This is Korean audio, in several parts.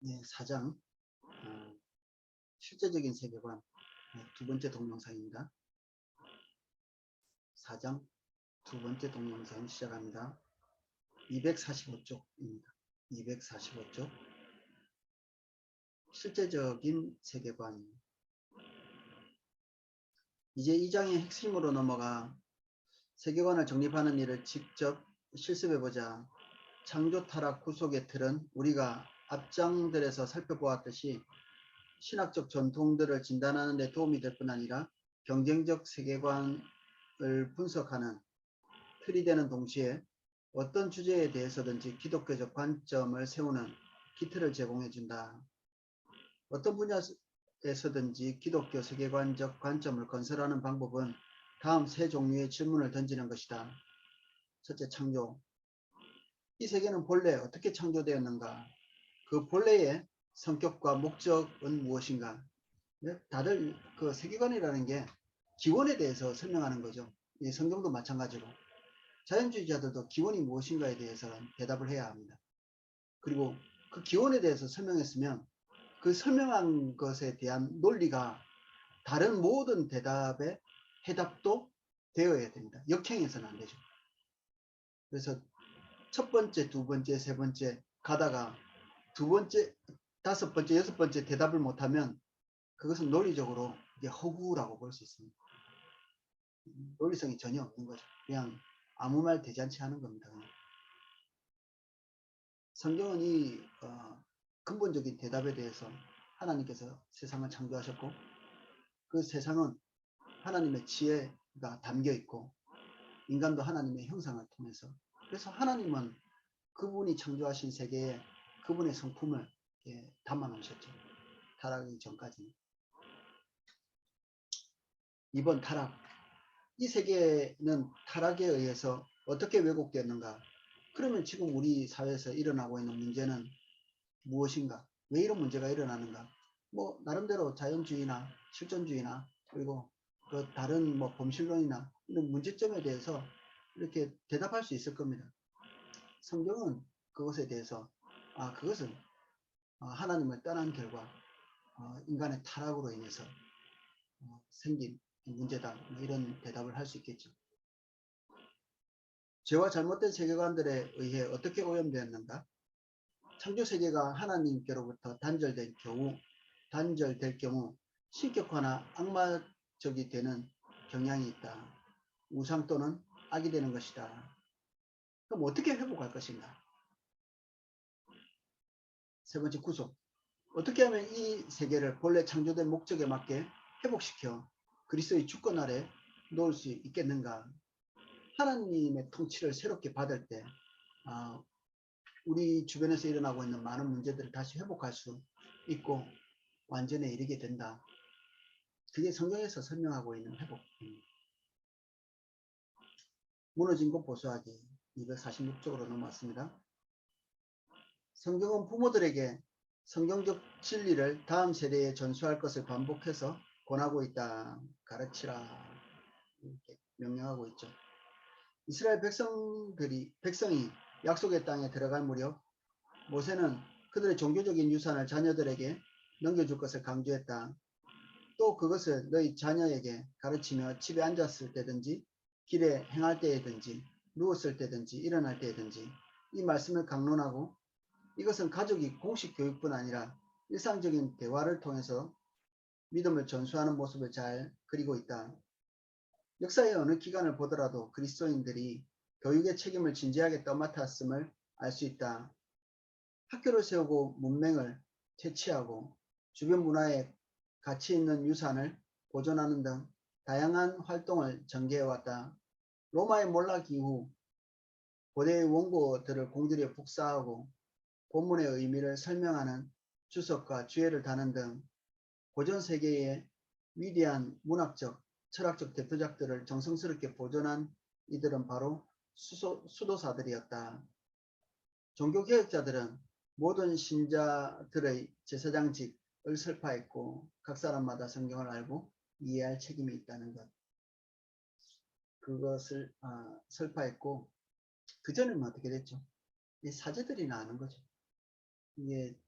네, 4장 실제적인 세계관 두 번째 동영상입니다. 4장 두 번째 동영상 시작합니다. 245쪽입니다. 245쪽 실제적인 세계관. 이제 2장의 핵심으로 넘어가 세계관을 정립하는 일을 직접 실습해보자. 창조 타락 구속의 틀은 우리가 앞장들에서 살펴보았듯이 신학적 전통들을 진단하는 데 도움이 될 뿐 아니라 경쟁적 세계관을 분석하는 틀이 되는 동시에 어떤 주제에 대해서든지 기독교적 관점을 세우는 기틀을 제공해 준다. 어떤 분야에서든지 기독교 세계관적 관점을 건설하는 방법은 다음 세 종류의 질문을 던지는 것이다. 첫째, 창조. 이 세계는 본래 어떻게 창조되었는가? 그 본래의 성격과 목적은 무엇인가? 다들 그 세계관이라는 게 기원에 대해서 설명하는 거죠. 이 성경도 마찬가지로 자연주의자들도 기원이 무엇인가에 대해서 대답을 해야 합니다. 그리고 그 기원에 대해서 설명했으면 그 설명한 것에 대한 논리가 다른 모든 대답의 해답도 되어야 됩니다. 역행해서는 안 되죠. 그래서 첫 번째, 두 번째, 세 번째 가다가 두 번째, 다섯 번째, 여섯 번째 대답을 못하면 그것은 논리적으로 허구라고 볼 수 있습니다. 논리성이 전혀 없는 거죠. 그냥 아무 말 대잔치 하는 겁니다. 성경은 이 근본적인 대답에 대해서 하나님께서 세상을 창조하셨고 그 세상은 하나님의 지혜가 담겨 있고 인간도 하나님의 형상을 통해서 그래서 하나님은 그분이 창조하신 세계에 그분의 성품을 담아 놓으셨죠. 타락하기 전까지는. 이번 타락. 이 세계는 타락에 의해서 어떻게 왜곡되었는가? 그러면 지금 우리 사회에서 일어나고 있는 문제는 무엇인가? 왜 이런 문제가 일어나는가? 뭐 나름대로 자연주의나 실존주의나 그리고 그 다른 뭐 범실론이나 이런 문제점에 대해서 이렇게 대답할 수 있을 겁니다. 성경은 그것에 대해서 그것은 하나님을 떠난 결과 인간의 타락으로 인해서 생긴 문제다 이런 대답을 할 수 있겠죠. 죄와 잘못된 세계관들에 의해 어떻게 오염되었는가? 창조세계가 하나님께로부터 단절될 경우 신격화나 악마적이 되는 경향이 있다. 우상 또는 악이 되는 것이다. 그럼 어떻게 회복할 것인가? 세 번째, 구속. 어떻게 하면 이 세계를 본래 창조된 목적에 맞게 회복시켜 그리스도의 주권 아래 놓을 수 있겠는가? 하나님의 통치를 새롭게 받을 때 우리 주변에서 일어나고 있는 많은 문제들을 다시 회복할 수 있고 완전에 이르게 된다. 그게 성경에서 설명하고 있는 회복입니다. 무너진 것 보수하기 246쪽으로 넘어왔습니다. 성경은 부모들에게 성경적 진리를 다음 세대에 전수할 것을 반복해서 권하고 있다. 가르치라. 이렇게 명령하고 있죠. 이스라엘 백성이 약속의 땅에 들어갈 무렵 모세는 그들의 종교적인 유산을 자녀들에게 넘겨줄 것을 강조했다. 또 그것을 너희 자녀에게 가르치며 집에 앉았을 때든지 길에 행할 때든지 누웠을 때든지 일어날 때든지 이 말씀을 강론하고 이것은 가족이 공식 교육뿐 아니라 일상적인 대화를 통해서 믿음을 전수하는 모습을 잘 그리고 있다. 역사의 어느 기간을 보더라도 그리스도인들이 교육의 책임을 진지하게 떠맡았음을 알 수 있다. 학교를 세우고 문맹을 채취하고 주변 문화에 가치 있는 유산을 보존하는 등 다양한 활동을 전개해왔다. 로마의 몰락 이후 고대의 원고들을 공들여 복사하고 본문의 의미를 설명하는 주석과 주해를 다는 등 고전 세계의 위대한 문학적, 철학적 대표작들을 정성스럽게 보존한 이들은 바로 수도사들이었다. 종교개혁자들은 모든 신자들의 제사장직을 설파했고 각 사람마다 성경을 알고 이해할 책임이 있다는 것. 그것을 설파했고 그전에는 어떻게 됐죠? 이 사제들이 나오는 거죠. 이게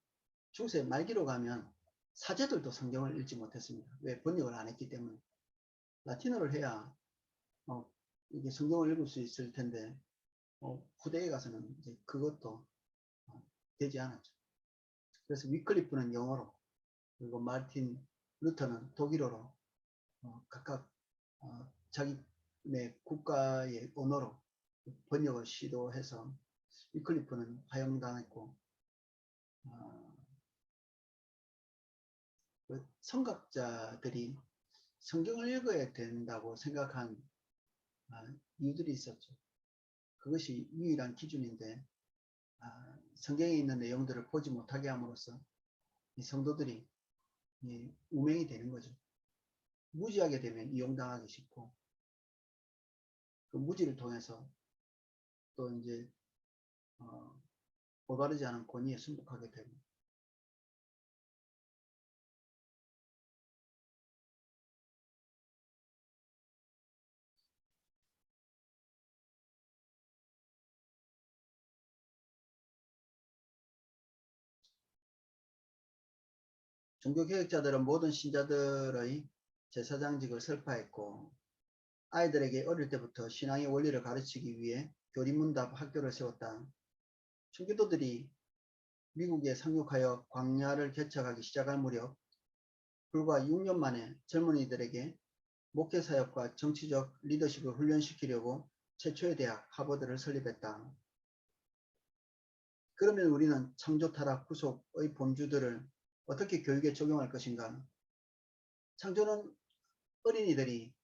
중세 말기로 가면 사제들도 성경을 읽지 못했습니다. 왜? 번역을 안 했기 때문에. 라틴어를 해야 이게 성경을 읽을 수 있을 텐데 후대에 가서는 이제 그것도 되지 않았죠. 그래서 위클리프는 영어로, 그리고 마르틴 루터는 독일어로 각각 자기네 국가의 언어로 번역을 시도해서 위클리프는 화형당했고 그 성각자들이 성경을 읽어야 된다고 생각한 이유들이 있었죠. 그것이 유일한 기준인데 성경에 있는 내용들을 보지 못하게 함으로써 이 성도들이 우명이 되는 거죠. 무지하게 되면 이용당하기 쉽고 그 무지를 통해서 또 이제 올바르지 않은 권위에 순복하게 되고 종교개혁자들은 모든 신자들의 제사장직을 설파했고 아이들에게 어릴 때부터 신앙의 원리를 가르치기 위해 교리문답 학교를 세웠다. 청교도들이 미국에 상륙하여 광야를 개척하기 시작할 무렵 불과 6년 만에 젊은이들에게 목회사역과 정치적 리더십을 훈련시키려고 최초의 대학 하버드를 설립했다. 그러면 우리는 창조타락 구속의 본주들을 어떻게 교육에 적용할 것인가? 창조는 어린이들이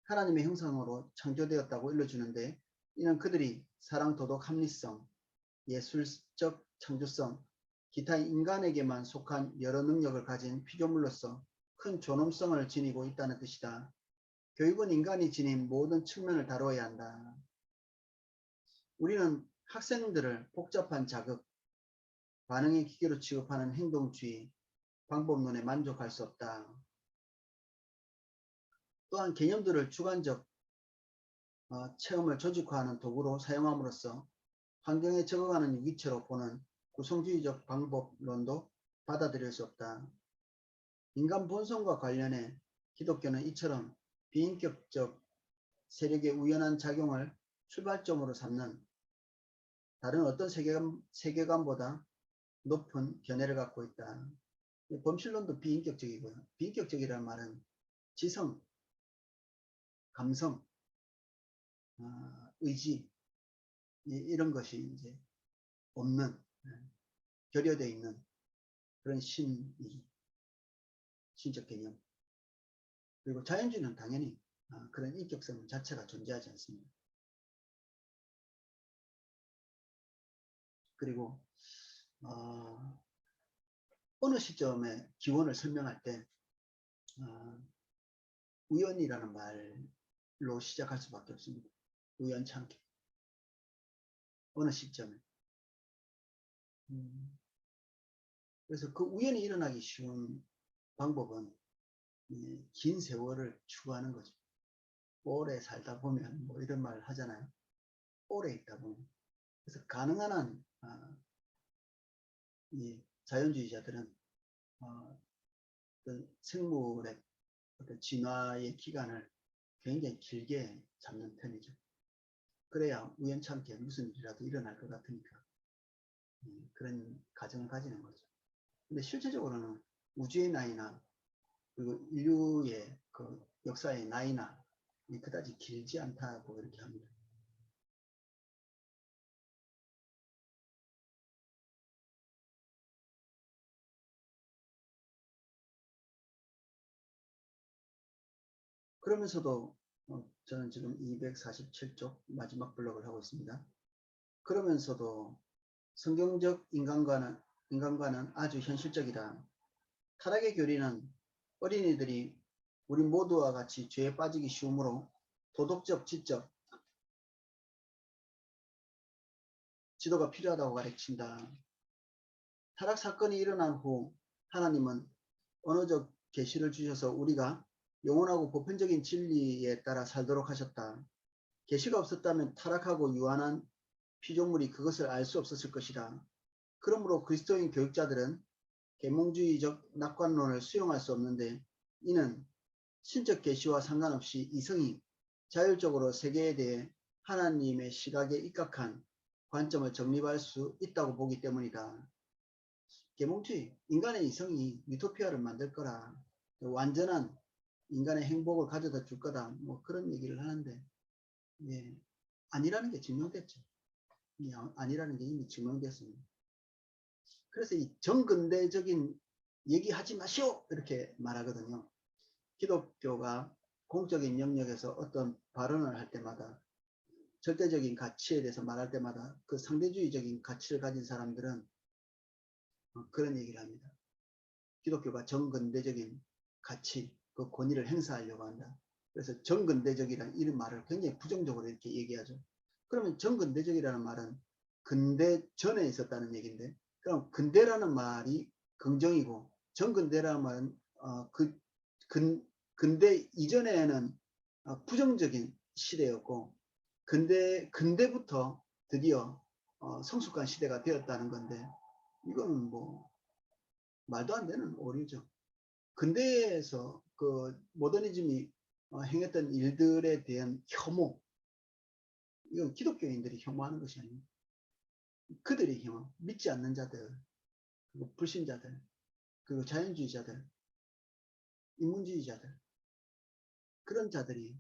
하나님의 형상으로 창조되었다고 일러주는데 이는 그들이 사랑, 도덕, 합리성, 예술적 창조성, 기타 인간에게만 속한 여러 능력을 가진 피조물로서 큰 존엄성을 지니고 있다는 뜻이다. 교육은 인간이 지닌 모든 측면을 다루어야 한다. 우리는 학생들을 복잡한 자극, 반응의 기계로 취급하는 행동주의, 방법론에 만족할 수 없다. 또한 개념들을 주관적 체험을 조직화하는 도구로 사용함으로써 환경에 적응하는 위치로 보는 구성주의적 방법론도 받아들일 수 없다. 인간 본성과 관련해 기독교는 이처럼 비인격적 세력의 우연한 작용을 출발점으로 삼는 다른 어떤 세계관보다 높은 견해를 갖고 있다. 범실론도 비인격적이고요. 비인격적이라는 말은 지성, 감성, 의지 이런 것이 이제 없는 결여되어 있는 그런 신적 개념. 그리고 자연주의는 당연히 그런 인격성 자체가 존재하지 않습니다. 그리고 어느 시점에 기원을 설명할 때 우연이라는 말로 시작할 수밖에 없습니다. 우연찮게 어느 시점에 그래서 그 우연이 일어나기 쉬운 방법은 긴 세월을 추구하는 거죠. 오래 살다 보면 뭐 이런 말 하잖아요. 오래 있다 보면. 그래서 가능한 한 이 자연주의자들은 그 생물의 어떤 진화의 기간을 굉장히 길게 잡는 편이죠. 그래야 우연찮게 무슨 일이라도 일어날 것 같으니까 그런 가정을 가지는 거죠. 근데 실제적으로는 우주의 나이나 그리고 인류의 그 역사의 나이나 그다지 길지 않다고 이렇게 합니다. 그러면서도 저는 지금 247쪽 마지막 블록을 하고 있습니다. 그러면서도 성경적 인간과는 아주 현실적이다. 타락의 교리는 어린이들이 우리 모두와 같이 죄에 빠지기 쉬우므로 도덕적, 지적, 지도가 필요하다고 가르친다. 타락 사건이 일어난 후 하나님은 언어적 계시를 주셔서 우리가 영원하고 보편적인 진리에 따라 살도록 하셨다. 계시가 없었다면 타락하고 유한한 피조물이 그것을 알 수 없었을 것이다. 그러므로 그리스도인 교육자들은 계몽주의적 낙관론을 수용할 수 없는데 이는 신적 계시와 상관없이 이성이 자율적으로 세계에 대해 하나님의 시각에 입각한 관점을 정립할 수 있다고 보기 때문이다. 계몽주의, 인간의 이성이 유토피아를 만들 거라, 완전한 인간의 행복을 가져다 줄 거다, 뭐 그런 얘기를 하는데, 예, 아니라는 게 증명됐죠. 예, 아니라는 게 이미 증명됐습니다. 그래서 이 정근대적인 얘기하지 마시오! 이렇게 말하거든요. 기독교가 공적인 영역에서 어떤 발언을 할 때마다 절대적인 가치에 대해서 말할 때마다 그 상대주의적인 가치를 가진 사람들은 그런 얘기를 합니다. 기독교가 정근대적인 가치, 그 권위를 행사하려고 한다. 그래서 정근대적이라는 이런 말을 굉장히 부정적으로 이렇게 얘기하죠. 그러면 정근대적이라는 말은 근대 전에 있었다는 얘기인데, 그럼 근대라는 말이 긍정이고 정근대라는 말은 근대 이전에는 부정적인 시대였고 근대부터 드디어 성숙한 시대가 되었다는 건데, 이거는 뭐 말도 안 되는 오류죠. 근대에서 그 모더니즘이 행했던 일들에 대한 혐오, 이건 기독교인들이 혐오하는 것이 아닙니다. 그들이 혐오, 믿지 않는 자들, 그리고 불신자들, 그리고 자연주의자들, 인문주의자들, 그런 자들이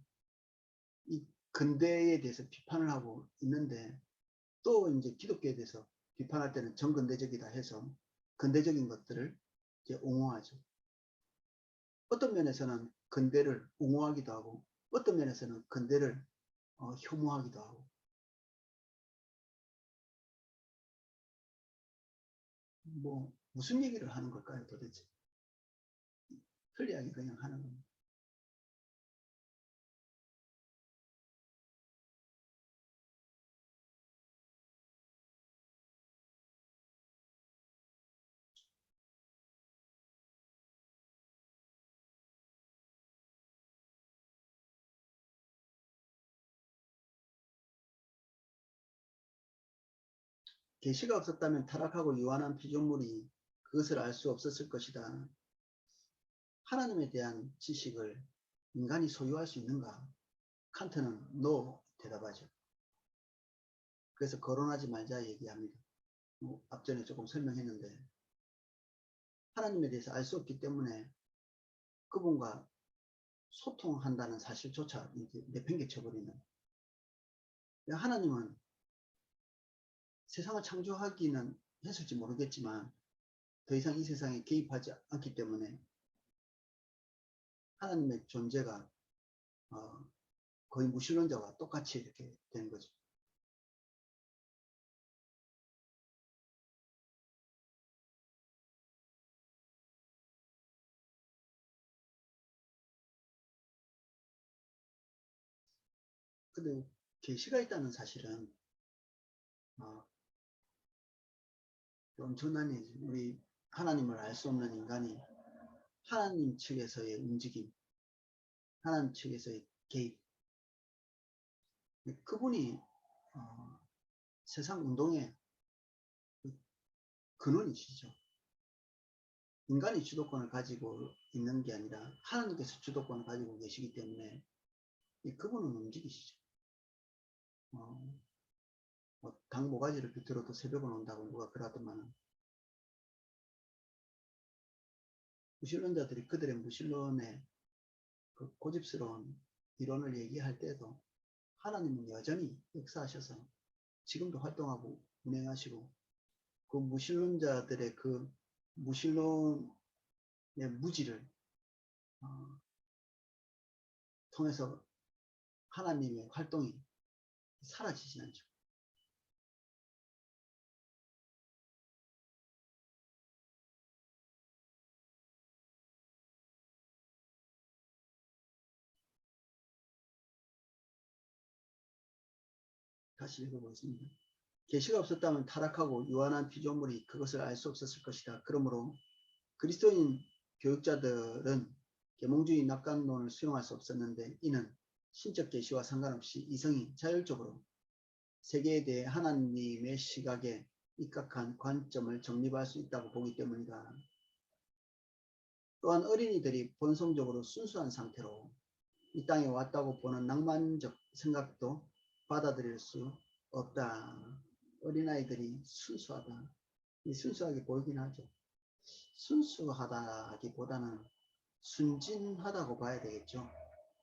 이 근대에 대해서 비판을 하고 있는데, 또 이제 기독교에 대해서 비판할 때는 정근대적이다 해서 근대적인 것들을 이제 옹호하죠. 어떤 면에서는 근대를 옹호하기도 하고 어떤 면에서는 근대를 혐오하기도 하고, 뭐 무슨 얘기를 하는 걸까요 도대체? 편리하게 그냥 하는 겁니다. 계시가 없었다면 타락하고 유한한 피조물이 그것을 알 수 없었을 것이다. 하나님에 대한 지식을 인간이 소유할 수 있는가? 칸트는 no 대답하죠. 그래서 거론하지 말자 얘기합니다. 뭐 앞전에 조금 설명했는데, 하나님에 대해서 알 수 없기 때문에 그분과 소통한다는 사실조차 이제 내팽개쳐버리는, 하나님은 세상을 창조하기는 했을지 모르겠지만 더 이상 이 세상에 개입하지 않기 때문에 하나님의 존재가 거의 무신론자와 똑같이 이렇게 된 거죠. 근데 계시가 있다는 사실은 엄청난 일이죠. 우리 하나님을 알 수 없는 인간이 하나님 측에서의 움직임, 하나님 측에서의 개입, 그분이 세상 운동의 근원이시죠. 인간이 주도권을 가지고 있는 게 아니라 하나님께서 주도권을 가지고 계시기 때문에 그분은 움직이시죠. 당 모가지를 비틀어도 새벽은 온다고 누가 그러더만, 무신론자들이 그들의 무신론의 그 고집스러운 이론을 얘기할 때도 하나님은 여전히 역사하셔서 지금도 활동하고 운행하시고, 그 무신론자들의 그 무신론의 무지를 통해서 하나님의 활동이 사라지지 않죠. 다시 읽어보겠습니다. 계시가 없었다면 타락하고 유한한 피조물이 그것을 알 수 없었을 것이다. 그러므로 그리스도인 교육자들은 계몽주의 낙관론을 수용할 수 없었는데, 이는 신적 계시와 상관없이 이성이 자율적으로 세계에 대해 하나님의 시각에 입각한 관점을 정립할 수 있다고 보기 때문이다. 또한 어린이들이 본성적으로 순수한 상태로 이 땅에 왔다고 보는 낭만적 생각도 받아들일 수 없다. 어린아이들이 순수하다. 이 순수하게 보이긴 하죠. 순수하다기보다는 순진하다고 봐야 되겠죠.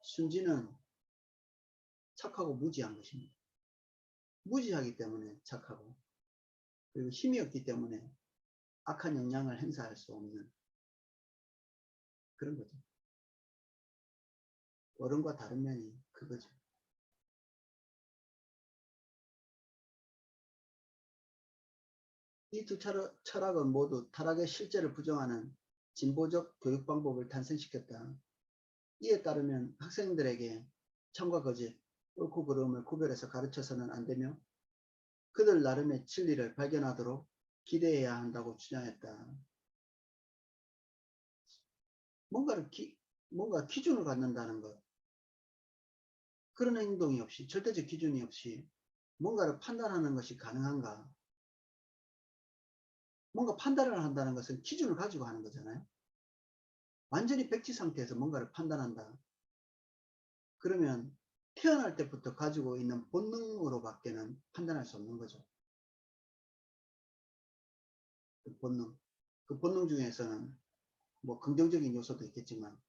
순진은 착하고 무지한 것입니다. 무지하기 때문에 착하고, 그리고 힘이 없기 때문에 악한 영향을 행사할 수 없는 그런 거죠. 어른과 다른 면이 그거죠. 이 두 철학은 모두 타락의 실제를 부정하는 진보적 교육 방법을 탄생시켰다. 이에 따르면 학생들에게 참과 거짓, 옳고 그름을 구별해서 가르쳐서는 안 되며 그들 나름의 진리를 발견하도록 기대해야 한다고 주장했다. 뭔가 기준을 갖는다는 것. 그런 행동이 없이, 절대적 기준이 없이 뭔가를 판단하는 것이 가능한가? 뭔가 판단을 한다는 것은 기준을 가지고 하는 거잖아요. 완전히 백지 상태에서 뭔가를 판단한다. 그러면 태어날 때부터 가지고 있는 본능으로 밖에는 판단할 수 없는 거죠. 그 본능. 그 본능 중에서는 뭐 긍정적인 요소도 있겠지만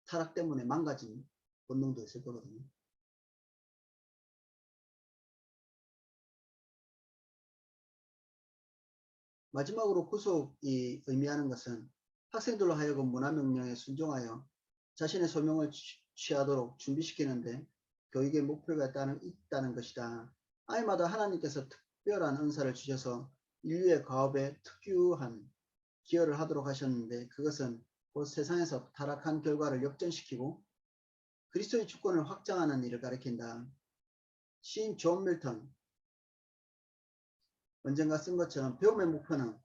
타락 때문에 망가진 본능도 있을 거거든요. 마지막으로 구속이 의미하는 것은 학생들로 하여금 문화명령에 순종하여 자신의 소명을 취하도록 준비시키는데 교육의 목표가 있다는 것이다. 아이마다 하나님께서 특별한 은사를 주셔서 인류의 과업에 특유한 기여를 하도록 하셨는데 그것은 곧 세상에서 타락한 결과를 역전시키고 그리스도의 주권을 확장하는 일을 가리킨다. 시인 존 밀턴 언젠가 쓴 것처럼 배움의 목표는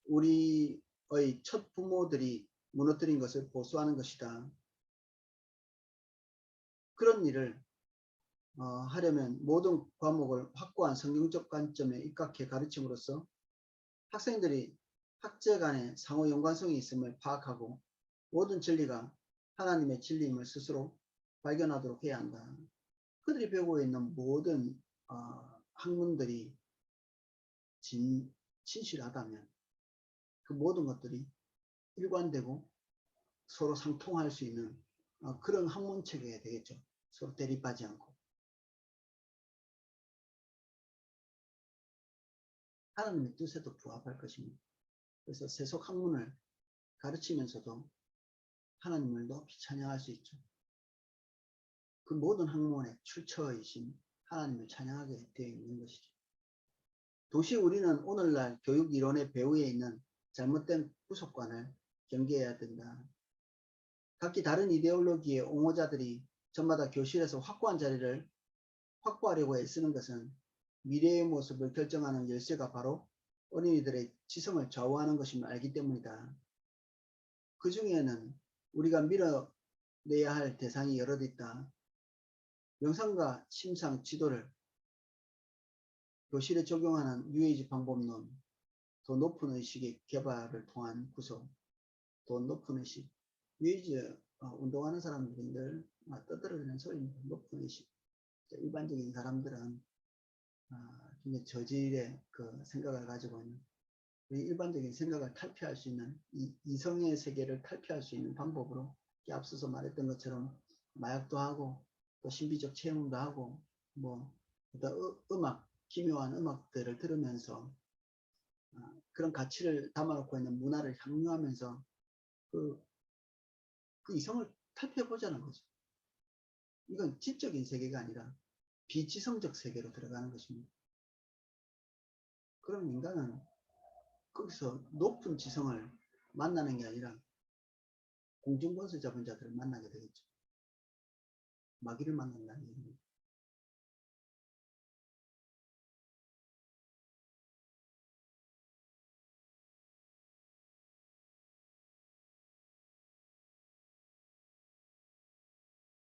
우리의 첫 부모들이 무너뜨린 것을 보수하는 것이다. 그런 일을 하려면 모든 과목을 확고한 성경적 관점에 입각해 가르침으로써 학생들이 학제 간의 상호 연관성이 있음을 파악하고 모든 진리가 하나님의 진리임을 스스로 발견하도록 해야 한다. 그들이 배우고 있는 모든 학문들이 진실하다면 그 모든 것들이 일관되고 서로 상통할 수 있는 그런 학문체계가 되겠죠. 서로 대립하지 않고. 하나님의 뜻에도 부합할 것입니다. 그래서 세속 학문을 가르치면서도 하나님을 높이 찬양할 수 있죠. 그 모든 학문의 출처이신 하나님을 찬양하게 되어 있는 것이죠. 도시 우리는 오늘날 교육 이론의 배후에 있는 잘못된 구속관을 경계해야 된다. 각기 다른 이데올로기의 옹호자들이 저마다 교실에서 확고한 자리를 확보하려고 애쓰는 것은 미래의 모습을 결정하는 열쇠가 바로 어린이들의 지성을 좌우하는 것임을 알기 때문이다. 그 중에는 우리가 밀어내야 할 대상이 여럿 있다. 명상과 심상 지도를 교실에 적용하는 뉴에이지 방법론, 더 높은 의식의 개발을 통한 구속, 더 높은 의식. 뉴에이지 운동하는 사람들이 늘 떠들어대는 소리입니다. 높은 의식. 일반적인 사람들은 굉장히 저질의 그 생각을 가지고 있는 일반적인 생각을 탈피할 수 있는 이성의 세계를 탈피할 수 있는 방법으로 앞서서 말했던 것처럼 마약도 하고 또 신비적 체험도 하고 뭐 음악 기묘한 음악들을 들으면서 그런 가치를 담아놓고 있는 문화를 향유하면서 그 이성을 탈피해 보자는 거죠. 이건 지적인 세계가 아니라 비지성적 세계로 들어가는 것입니다. 그럼 인간은 거기서 높은 지성을 만나는 게 아니라 공중권세 잡은 자들을 만나게 되겠죠. 마귀를 만난다는 얘기입니다.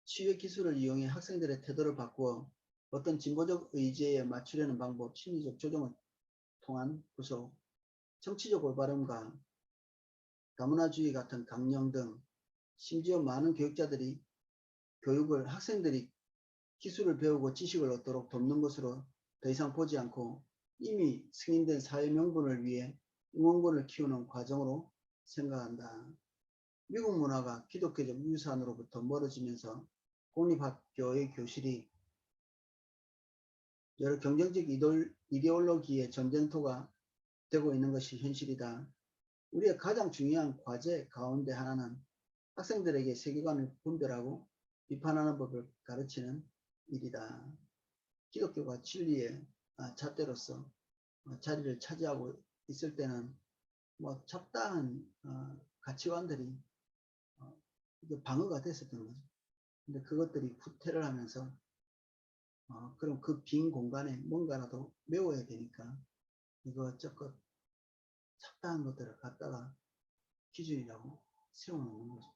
치유의 기술을 이용해 학생들의 태도를 바꾸어 어떤 진보적 의지에 맞추려는 방법, 심리적 조정을 통한 구속, 정치적 올바름과 다문화주의 같은 강령 등 심지어 많은 교육자들이 학생들이 기술을 배우고 지식을 얻도록 돕는 것으로 더 이상 보지 않고 이미 승인된 사회 명분을 위해 응원군을 키우는 과정으로 생각한다. 미국 문화가 기독교적 유산으로부터 멀어지면서 공립학교의 교실이 여러 경쟁적 이데올로기의 전쟁터가 되고 있는 것이 현실이다. 우리의 가장 중요한 과제 가운데 하나는 학생들에게 세계관을 분별하고 비판하는 법을 가르치는 일이다. 기독교가 진리의 잣대로서 자리를 차지하고 있을 때는 뭐 잡다한 가치관들이 방어가 됐었던 거죠. 근데 그것들이 후퇴를 하면서 그럼 그 빈 공간에 뭔가라도 메워야 되니까 이것저것 잡다한 것들을 갖다가 기준이라고 세워놓는 거죠.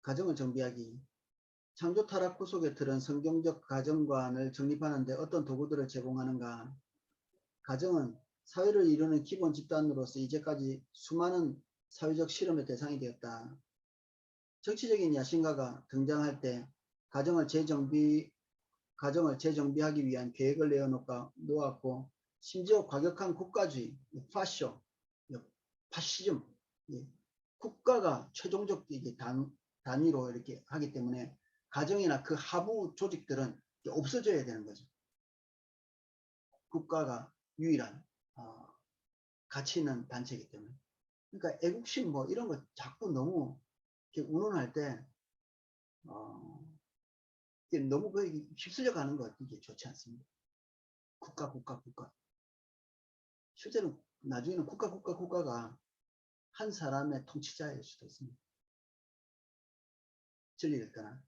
가정을 정비하기. 창조 타락 구속에 들은 성경적 가정관을 정립하는 데 어떤 도구들을 제공하는가. 가정은 사회를 이루는 기본 집단으로서 이제까지 수많은 사회적 실험의 대상이 되었다. 정치적인 야심가가 등장할 때 가정을 재정비하기 위한 계획을 내어놓았고 심지어 과격한 국가주의, 파시즘, 국가가 최종적 단위로 이렇게 하기 때문에 가정이나 그 하부 조직들은 없어져야 되는 거죠. 국가가 유일한 가치 있는 단체이기 때문에. 그러니까 애국심 뭐 이런 거 자꾸 너무 이렇게 운운할 때 너무 휩쓸려 가는 거 이게 좋지 않습니다. 국가. 실제로 나중에는 국가가 한 사람의 통치자일 수도 있습니다. 진리를 떠나.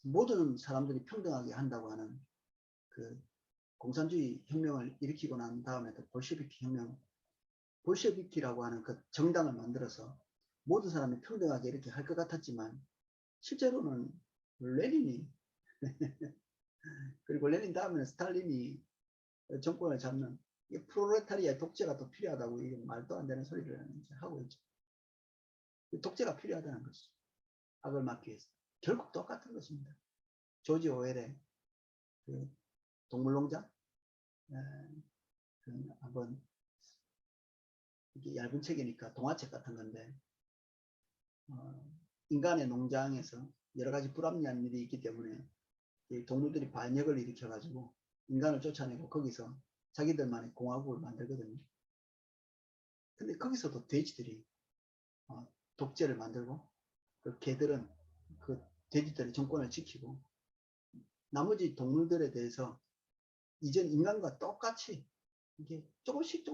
모든 사람들이 평등하게 한다고 하는 그 공산주의 혁명을 일으키고 난 다음에도 볼셰비키라고 하는 그 정당을 만들어서 모든 사람이 평등하게 이렇게 할 것 같았지만 실제로는 레닌이 그리고 레닌 다음에는 스탈린이 정권을 잡는 프롤레타리아 독재가 또 필요하다고 이게 말도 안 되는 소리를 하고 있죠. 독재가 필요하다는 것이죠. 악을 막기 위해서. 결국 똑같은 것입니다. 조지 오웰의 그 동물농장 한번 이게 얇은 책이니까 동화책 같은 건데 인간의 농장에서 여러 가지 불합리한 일이 있기 때문에 동물들이 반역을 일으켜 가지고 인간을 쫓아내고 거기서 자기들만의 공화국을 만들거든요. 근데 거기서도 돼지들이 독재를 만들고 그 개들은 그 돼지들의 정권을 지키고 나머지 동물들에 대해서 이전 인간과 똑같이 이게 조금씩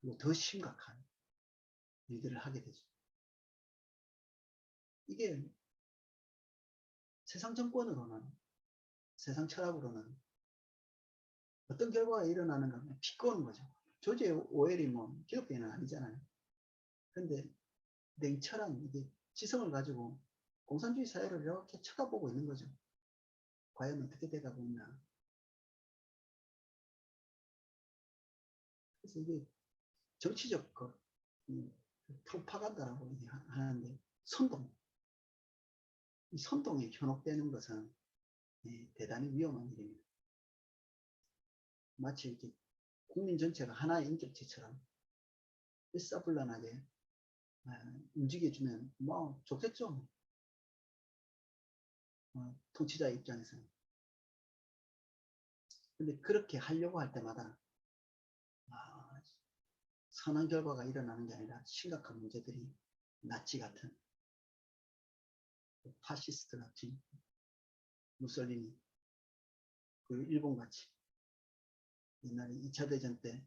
그리고 더 심각한 일들을 하게 되죠. 이게 세상 정권으로는 세상 철학으로는 어떤 결과가 일어나는가 비꼬는 거죠. 조지 오웰이 뭐 기독교인은 아니잖아요. 그런데 냉철한 이게 지성을 가지고 공산주의 사회를 이렇게 쳐다보고 있는 거죠. 과연 어떻게 돼가고 있나. 그래서 이게 정치적 프로파간다라고 하는데 이 선동에 현혹되는 것은 대단히 위험한 일입니다. 마치 이렇게 국민 전체가 하나의 인격체처럼 일사불란하게 움직여주면 뭐 좋겠죠. 통치자 입장에서는. 근데 그렇게 하려고 할 때마다 선한 결과가 일어나는 게 아니라 심각한 문제들이 나치 같은 파시스트 같은 무솔리니 그리고 일본 같이 옛날에 2차 대전 때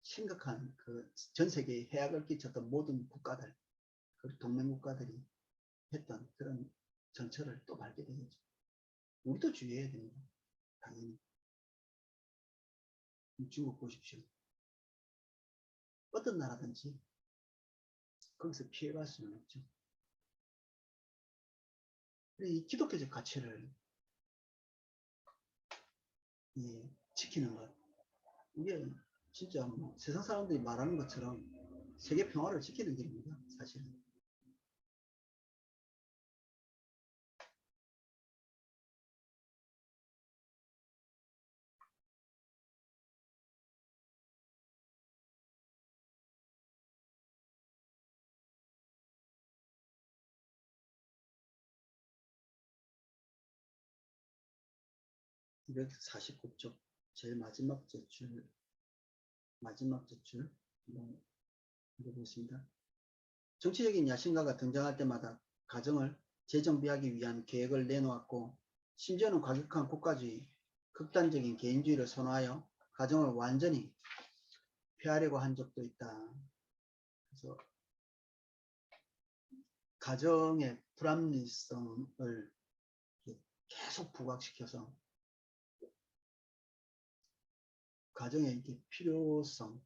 심각한 그 전 세계에 해악을 끼쳤던 모든 국가들 그 동맹국가들이 했던 그런 정처를 또 밟게 되겠죠. 우리도 주의해야 됩니다. 당연히. 중국 보십시오. 어떤 나라든지 거기서 피해갈 수는 없죠. 이 기독교적 가치를 지키는 것. 이게 진짜 뭐 세상 사람들이 말하는 것처럼 세계 평화를 지키는 길입니다. 사실은. 249쪽 제일 마지막 줄 한번 읽어보겠습니다. 정치적인 야심가가 등장할 때마다 가정을 재정비하기 위한 계획을 내놓았고 심지어는 과격한 국가주의, 극단적인 개인주의를 선호하여 가정을 완전히 폐하려고 한 적도 있다. 그래서 가정의 불합리성을 계속 부각시켜서 가정의 필요성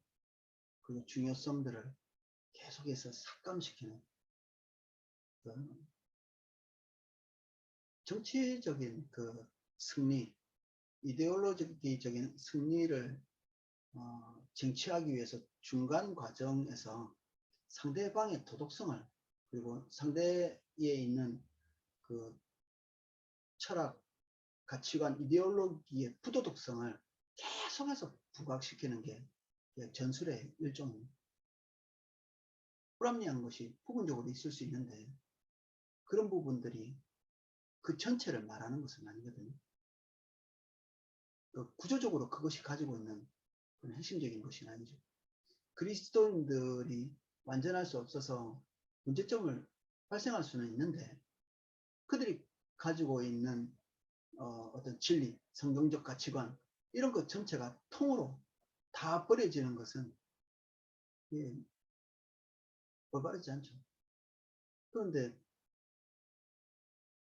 그리고 중요성들을 계속해서 삭감시키는 정치적인 승리, 이데올로기적인 승리를 쟁취하기 위해서 중간 과정에서 상대방의 도덕성을 그리고 상대에 있는 그 철학, 가치관, 이데올로기의 부도덕성을 계속해서 부각시키는 게 전술의 일종입니다. 불합리한 것이 부분적으로 있을 수 있는데 그런 부분들이 그 전체를 말하는 것은 아니거든요. 구조적으로 그것이 가지고 있는 그런 핵심적인 것이 아니죠. 그리스도인들이 완전할 수 없어서 문제점을 발생할 수는 있는데 그들이 가지고 있는 어떤 진리, 성경적 가치관 이런 것 전체가 통으로 다 버려지는 것은 올바르지 않죠. 그런데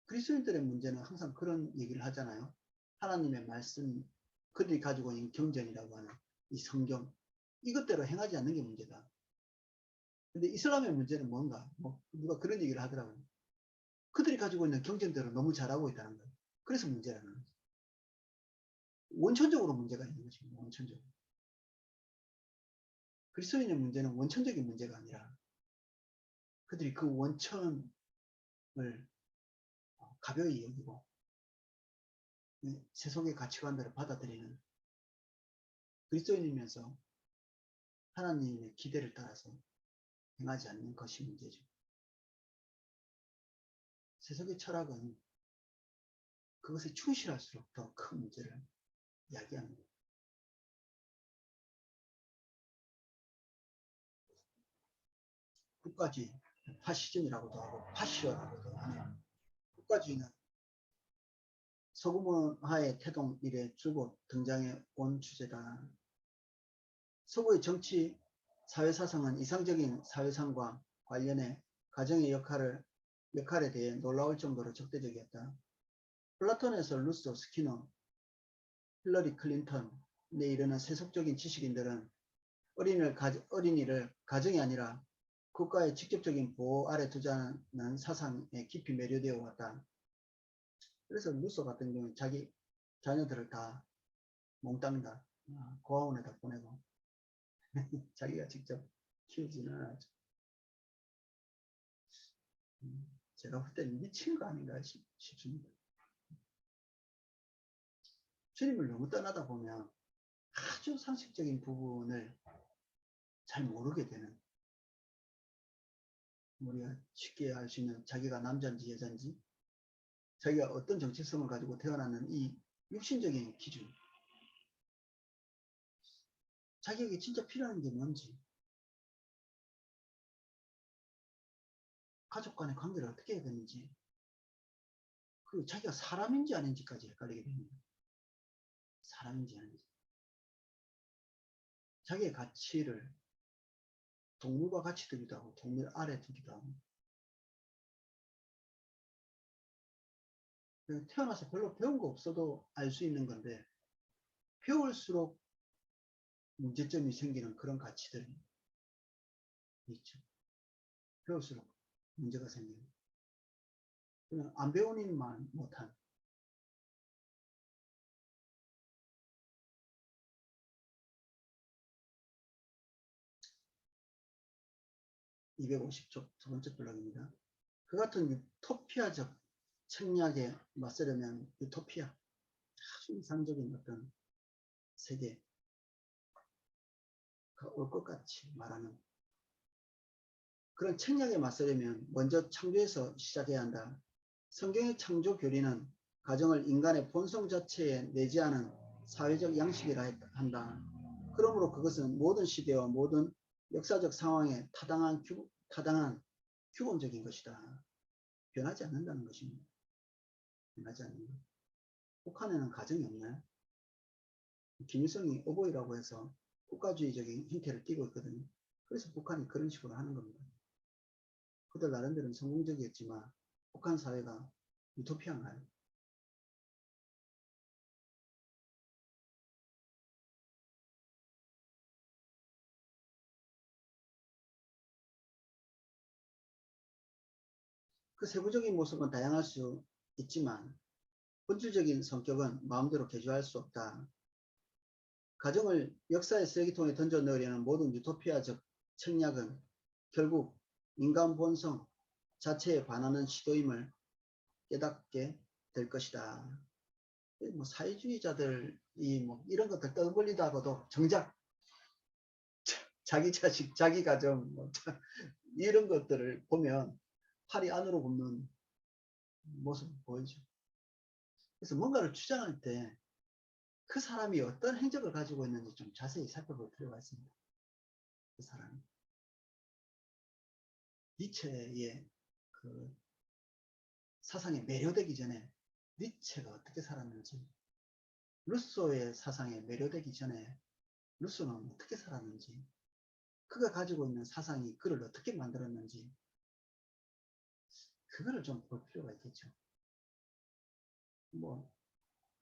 그리스도인들의 문제는 항상 그런 얘기를 하잖아요. 하나님의 말씀, 그들이 가지고 있는 경전이라고 하는 이 성경, 이것대로 행하지 않는 게 문제다. 근데 이슬람의 문제는 뭔가? 누가 그런 얘기를 하더라고요. 그들이 가지고 있는 경전대로 너무 잘하고 있다는 거예요. 그래서 문제라는 거죠. 원천적으로 문제가 있는 것입니다. 원천적으로. 그리스도인의 문제는 원천적인 문제가 아니라 그들이 그 원천을 가벼이 여기고 세속의 가치관들을 받아들이는 그리스도인이면서 하나님의 기대를 따라서 행하지 않는 것이 문제죠. 세속의 철학은 그것에 충실할수록 더 큰 문제를 이야기합니다. 국가주의, 파시즘이라고도 하고 파시어라고도 하네요. 국가주의는 서구문화의 태동 이래 줄곧 등장해 온 주제다. 서구의 정치, 사회사상은 이상적인 사회상과 관련해 가정의 역할에 대해 놀라울 정도로 적대적이었다. 플라톤에서 루소, 스키너, 힐러리 클린턴에 이르는 세속적인 지식인들은 어린이를 가정이 아니라 국가의 직접적인 보호 아래 두자는 사상에 깊이 매료되어 왔다. 그래서 루소 같은 경우는 자기 자녀들을 다 몽땅 다 고아원에다 보내고 자기가 직접 키우지는 않았죠. 제가 볼 때는 미친 거 아닌가 싶습니다. 주님을 너무 떠나다 보면 아주 상식적인 부분을 잘 모르게 되는, 우리가 쉽게 알 수 있는 자기가 남자인지 여자인지 자기가 어떤 정체성을 가지고 태어나는 이 육신적인 기준, 자기에게 진짜 필요한 게 뭔지, 가족 간의 관계를 어떻게 해야 되는지, 그리고 자기가 사람인지 아닌지까지 헷갈리게 됩니다. 사람인지 아닌지. 자기의 가치를 동물과 같이 두기도 하고 동물 아래 두기도 하고, 태어나서 별로 배운 거 없어도 알 수 있는 건데 배울수록 문제점이 생기는 그런 가치들이 있죠. 배울수록 문제가 생기는, 그냥 안 배운 일만 못한, 250쪽 두 번째 블록입니다. 그 같은 유토피아적 책략에 맞서려면 유토피아, 아주 이상적인 어떤 세계가 올 것 같이 말하는 그런 책략에 맞서려면 먼저 창조에서 시작해야 한다. 성경의 창조 교리는 가정을 인간의 본성 자체에 내재하는 사회적 양식이라 한다. 그러므로 그것은 모든 시대와 모든 역사적 상황에 타당한 규범적인 것이다. 변하지 않는다는 것입니다. 변하지 않는 것. 북한에는 가정이 없나요? 김일성이 어버이라고 해서 국가주의적인 형태를 띠고 있거든요. 그래서 북한이 그런 식으로 하는 겁니다. 그들 나름대로는 성공적이었지만 북한 사회가 유토피아인가요? 그 세부적인 모습은 다양할 수 있지만 본질적인 성격은 마음대로 개조할 수 없다. 가정을 역사의 쓰레기통에 던져 넣으려는 모든 유토피아적 책략은 결국 인간 본성 자체에 반하는 시도임을 깨닫게 될 것이다. 뭐 사회주의자들이 뭐 이런 것들 떠벌리다가도 정작 자기 자식, 자기 가정 뭐 이런 것들을 보면 팔이 안으로 굽는 모습 보이죠. 그래서 뭔가를 주장할 때 그 사람이 어떤 행적을 가지고 있는지 좀 자세히 살펴볼 필요가 있습니다. 그 사람이 니체의 그 사상에 매료되기 전에 니체가 어떻게 살았는지, 루소의 사상에 매료되기 전에 루소는 어떻게 살았는지, 그가 가지고 있는 사상이 그를 어떻게 만들었는지, 그거를 좀 볼 필요가 있겠죠. 뭐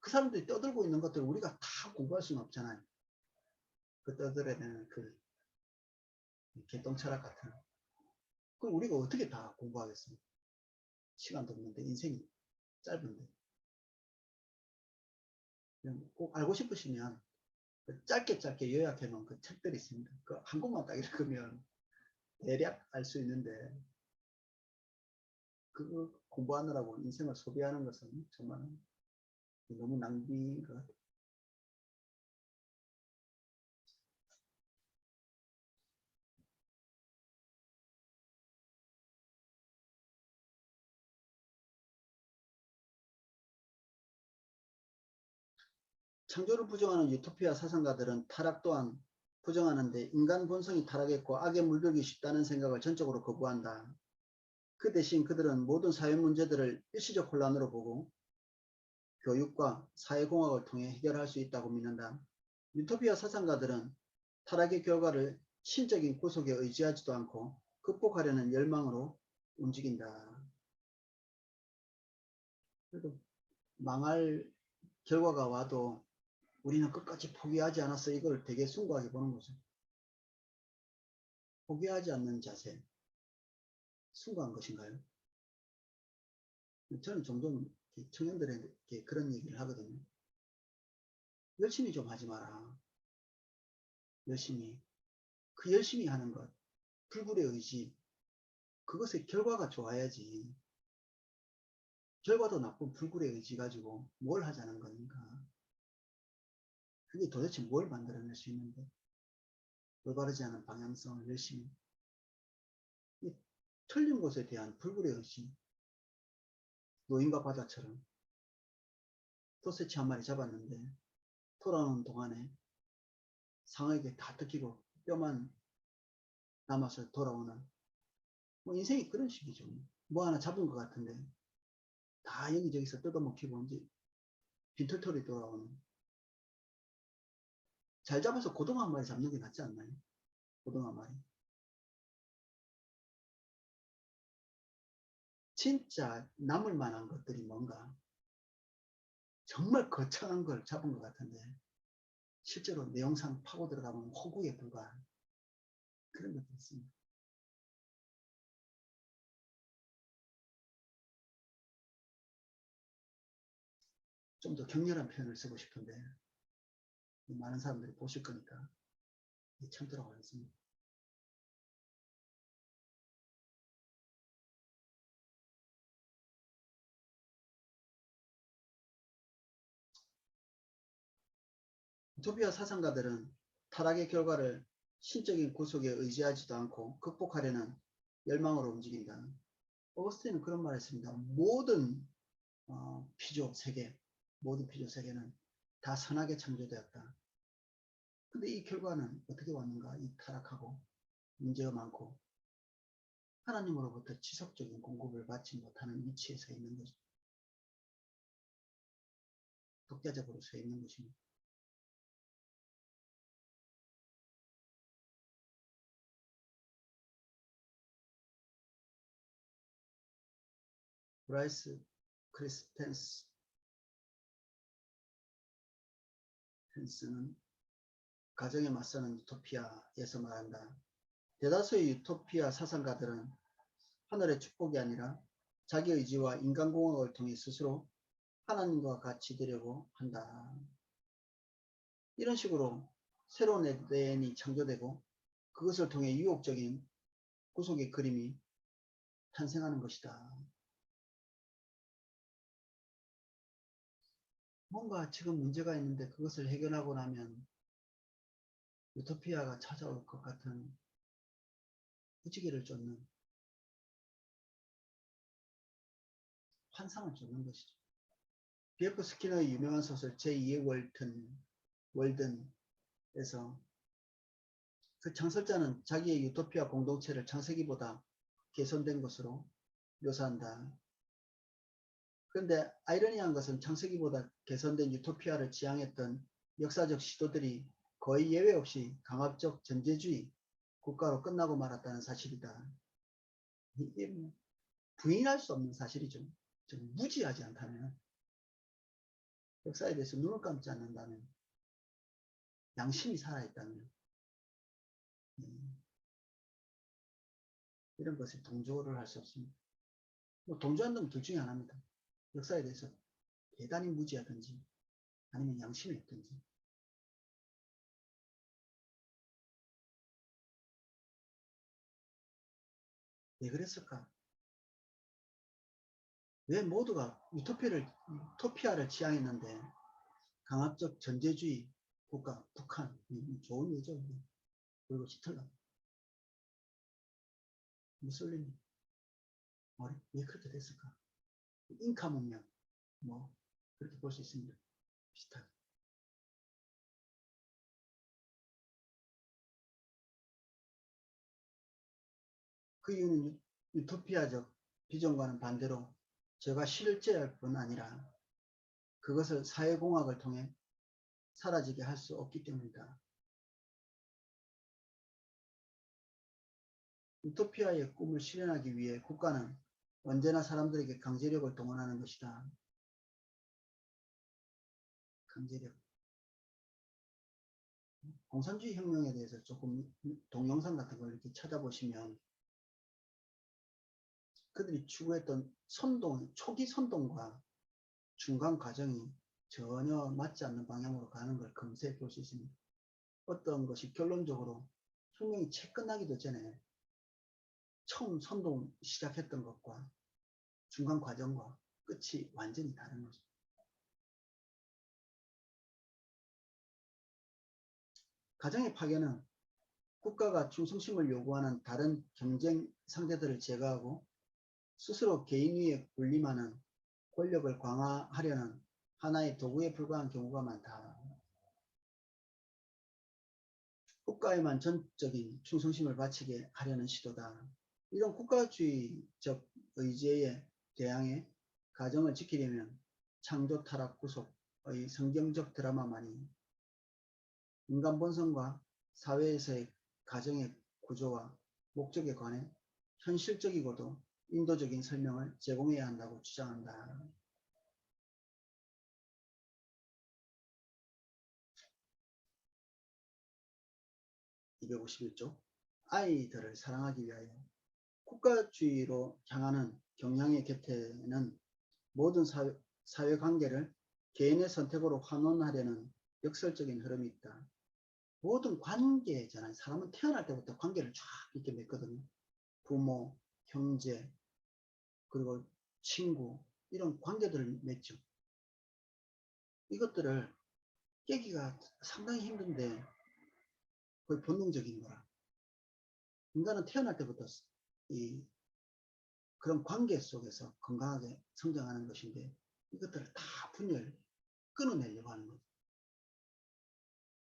그 사람들이 떠들고 있는 것들을 우리가 다 공부할 수는 없잖아요. 그 떠들어내는 그 개똥 철학 같은. 그럼 우리가 어떻게 다 공부하겠습니까? 시간도 없는데, 인생이 짧은데. 꼭 알고 싶으시면 그 짧게 짧게 요약해 놓은 그 책들이 있습니다. 그 한 권만 딱 읽으면 대략 알 수 있는데, 그거 공부하느라고 인생을 소비하는 것은 정말 너무 낭비인 것 같아요. 창조를 부정하는 유토피아 사상가들은 타락 또한 부정하는데 인간 본성이 타락했고 악에 물들기 쉽다는 생각을 전적으로 거부한다. 그 대신 그들은 모든 사회 문제들을 일시적 혼란으로 보고 교육과 사회공학을 통해 해결할 수 있다고 믿는다. 유토피아 사상가들은 타락의 결과를 신적인 구속에 의지하지도 않고 극복하려는 열망으로 움직인다. 그래도 망할 결과가 와도 우리는 끝까지 포기하지 않았어. 이걸 되게 숭고하게 보는 거죠. 포기하지 않는 자세, 숭고한 것인가요? 저는 종종 청년들에게 그런 얘기를 하거든요. 열심히 좀 하지 마라. 열심히. 그 열심히 하는 것, 불굴의 의지, 그것의 결과가 좋아야지. 결과도 나쁜 불굴의 의지 가지고 뭘 하자는 겁니까? 그게 도대체 뭘 만들어낼 수 있는데? 올바르지 않은 방향성을 열심히. 이 틀린 것에 대한 불굴의 의지, 노인과 바다처럼 토새치 한 마리 잡았는데 돌아오는 동안에 상어에게 다 뜯기고 뼈만 남아서 돌아오는, 뭐 인생이 그런 식이죠. 뭐 하나 잡은 것 같은데 다 여기저기서 뜯어먹히고 이제 빈털털이 돌아오는. 잘 잡아서 고등어 한 마리 잡는 게 낫지 않나요? 고등어 한 마리. 진짜 남을 만한 것들이 뭔가 정말 거창한 걸 잡은 것 같은데 실제로 내용상 파고 들어가면 호구에 불과한 그런 것도 있습니다. 좀 더 격렬한 표현을 쓰고 싶은데 많은 사람들이 보실 거니까 참도록 하겠습니다. 유토피아 사상가들은 타락의 결과를 신적인 구속에 의지하지도 않고 극복하려는 열망으로 움직인다. 오거스틴은 그런 말을 했습니다. 모든 모든 피조 세계는 다 선하게 창조되었다. 근데 이 결과는 어떻게 왔는가? 이 타락하고 문제가 많고 하나님으로부터 지속적인 공급을 받지 못하는 위치에 서 있는 것입니다. 독자적으로 서 있는 것입니다. 브라이스 크리스텐스는 가정에 맞서는 유토피아에서 말한다. 대다수의 유토피아 사상가들은 하늘의 축복이 아니라 자기 의지와 인간공학을 통해 스스로 하나님과 같이 되려고 한다. 이런 식으로 새로운 에덴이 창조되고 그것을 통해 유혹적인 구속의 그림이 탄생하는 것이다. 뭔가 지금 문제가 있는데 그것을 해결하고 나면 유토피아가 찾아올 것 같은 무지개를 쫓는 환상을 쫓는 것이죠. 비에프 스키너의 유명한 소설 제2의 월든에서 그 창설자는 자기의 유토피아 공동체를 창세기보다 개선된 것으로 묘사한다. 그런데 아이러니한 것은 창세기보다 개선된 유토피아를 지향했던 역사적 시도들이 거의 예외 없이 강압적 전제주의 국가로 끝나고 말았다는 사실이다. 이게 부인할 수 없는 사실이죠. 좀 무지하지 않다면, 역사에 대해서 눈을 감지 않는다면, 양심이 살아있다면, 이런 것에 동조를 할 수 없습니다. 뭐 동조한다면 둘 중에 하나입니다. 역사에 대해서 대단히 무지하든지 아니면 양심이 없든지. 왜 그랬을까? 왜 모두가 유토피아를 지향했는데 강압적 전제주의 국가, 북한, 좋은 예죠. 그리고 히틀러, 무솔리니, 왜 그렇게 됐을까? 잉카 문명, 뭐 그렇게 볼 수 있습니다. 비슷하게. 그 이유는 유토피아적 비전과는 반대로 죄가 실제할 뿐 아니라 그것을 사회공학을 통해 사라지게 할 수 없기 때문이다. 유토피아의 꿈을 실현하기 위해 국가는 언제나 사람들에게 강제력을 동원하는 것이다. 강제력. 공산주의 혁명에 대해서 조금 동영상 같은 걸 이렇게 찾아보시면 그들이 추구했던 초기 선동과 중간 과정이 전혀 맞지 않는 방향으로 가는 걸 검색해 볼 수 있습니다. 어떤 것이 결론적으로 혁명이 채 끝나기도 전에 처음 선동 시작했던 것과 중간 과정과 끝이 완전히 다른 거죠. 가정의 파괴는 국가가 충성심을 요구하는 다른 경쟁 상대들을 제거하고 스스로 개인 위에 군림하는 권력을 강화하려는 하나의 도구에 불과한 경우가 많다. 국가에만 전적인 충성심을 바치게 하려는 시도다. 이런 국가주의적 의제에 대항해 가정을 지키려면 창조 타락 구속의 성경적 드라마만이 인간 본성과 사회에서의 가정의 구조와 목적에 관해 현실적이고도 인도적인 설명을 제공해야 한다고 주장한다. 251조 아이들을 사랑하기 위하여 국가주의로 향하는 경향의 곁에는 모든 사회관계를 개인의 선택으로 환원하려는 역설적인 흐름이 있다. 모든 관계잖아요. 사람은 태어날 때부터 관계를 쫙 이렇게 맺거든요. 부모, 형제, 그리고 친구, 이런 관계들을 맺죠. 이것들을 깨기가 상당히 힘든데 거의 본능적인 거라. 인간은 태어날 때부터 이 그런 관계 속에서 건강하게 성장하는 것인데 이것들을 다 분열 끊어내려고 하는 거죠.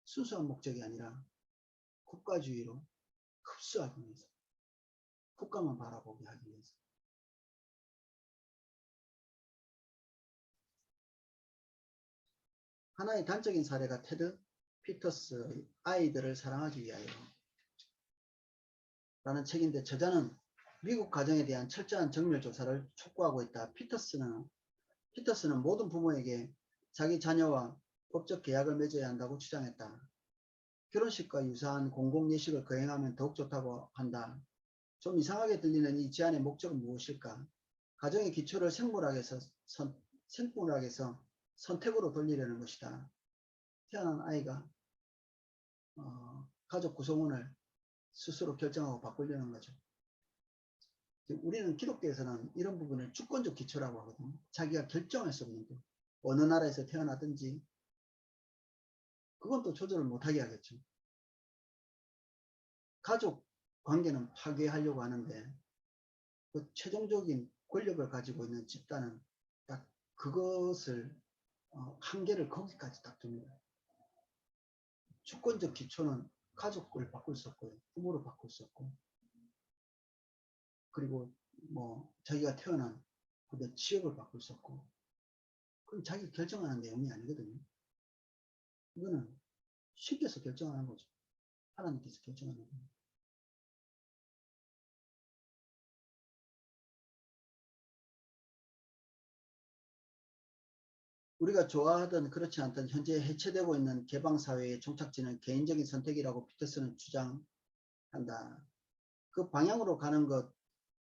순수한 목적이 아니라 국가주의로 흡수하기 위해서, 국가만 바라보게 하기 위해서. 하나의 단적인 사례가 테드 피터스의 아이들을 사랑하기 위하여 라는 책인데, 저자는 미국 가정에 대한 철저한 정밀 조사를 촉구하고 있다. 피터스는 모든 부모에게 자기 자녀와 법적 계약을 맺어야 한다고 주장했다. 결혼식과 유사한 공공예식을 거행하면 더욱 좋다고 한다. 좀 이상하게 들리는 이 제안의 목적은 무엇일까? 가정의 기초를 생물학에서 선택으로 돌리려는 것이다. 태어난 아이가 가족 구성원을 스스로 결정하고 바꾸려는 거죠. 우리는 기독교에서는 이런 부분을 주권적 기초라고 하거든요. 자기가 결정할 수 없는 것. 어느 나라에서 태어나든지 그건 또 조절을 못하게 하겠죠. 가족 관계는 파괴하려고 하는데 그 최종적인 권력을 가지고 있는 집단은 딱 그것을 한계를 거기까지 딱 둡니다. 주권적 기초는 가족을 바꿀 수 없고요. 부모를 바꿀 수 없고, 그리고 뭐 자기가 태어난 그 지역을 바꿀 수 없고, 그건 자기가 결정하는 내용이 아니거든요. 이거는 신께서 결정하는 거죠. 하나님께서 결정하는 거예요. 우리가 좋아하든 그렇지 않든 현재 해체되고 있는 개방사회의 종착지는 개인적인 선택이라고 피터스는 주장한다. 그 방향으로 가는 것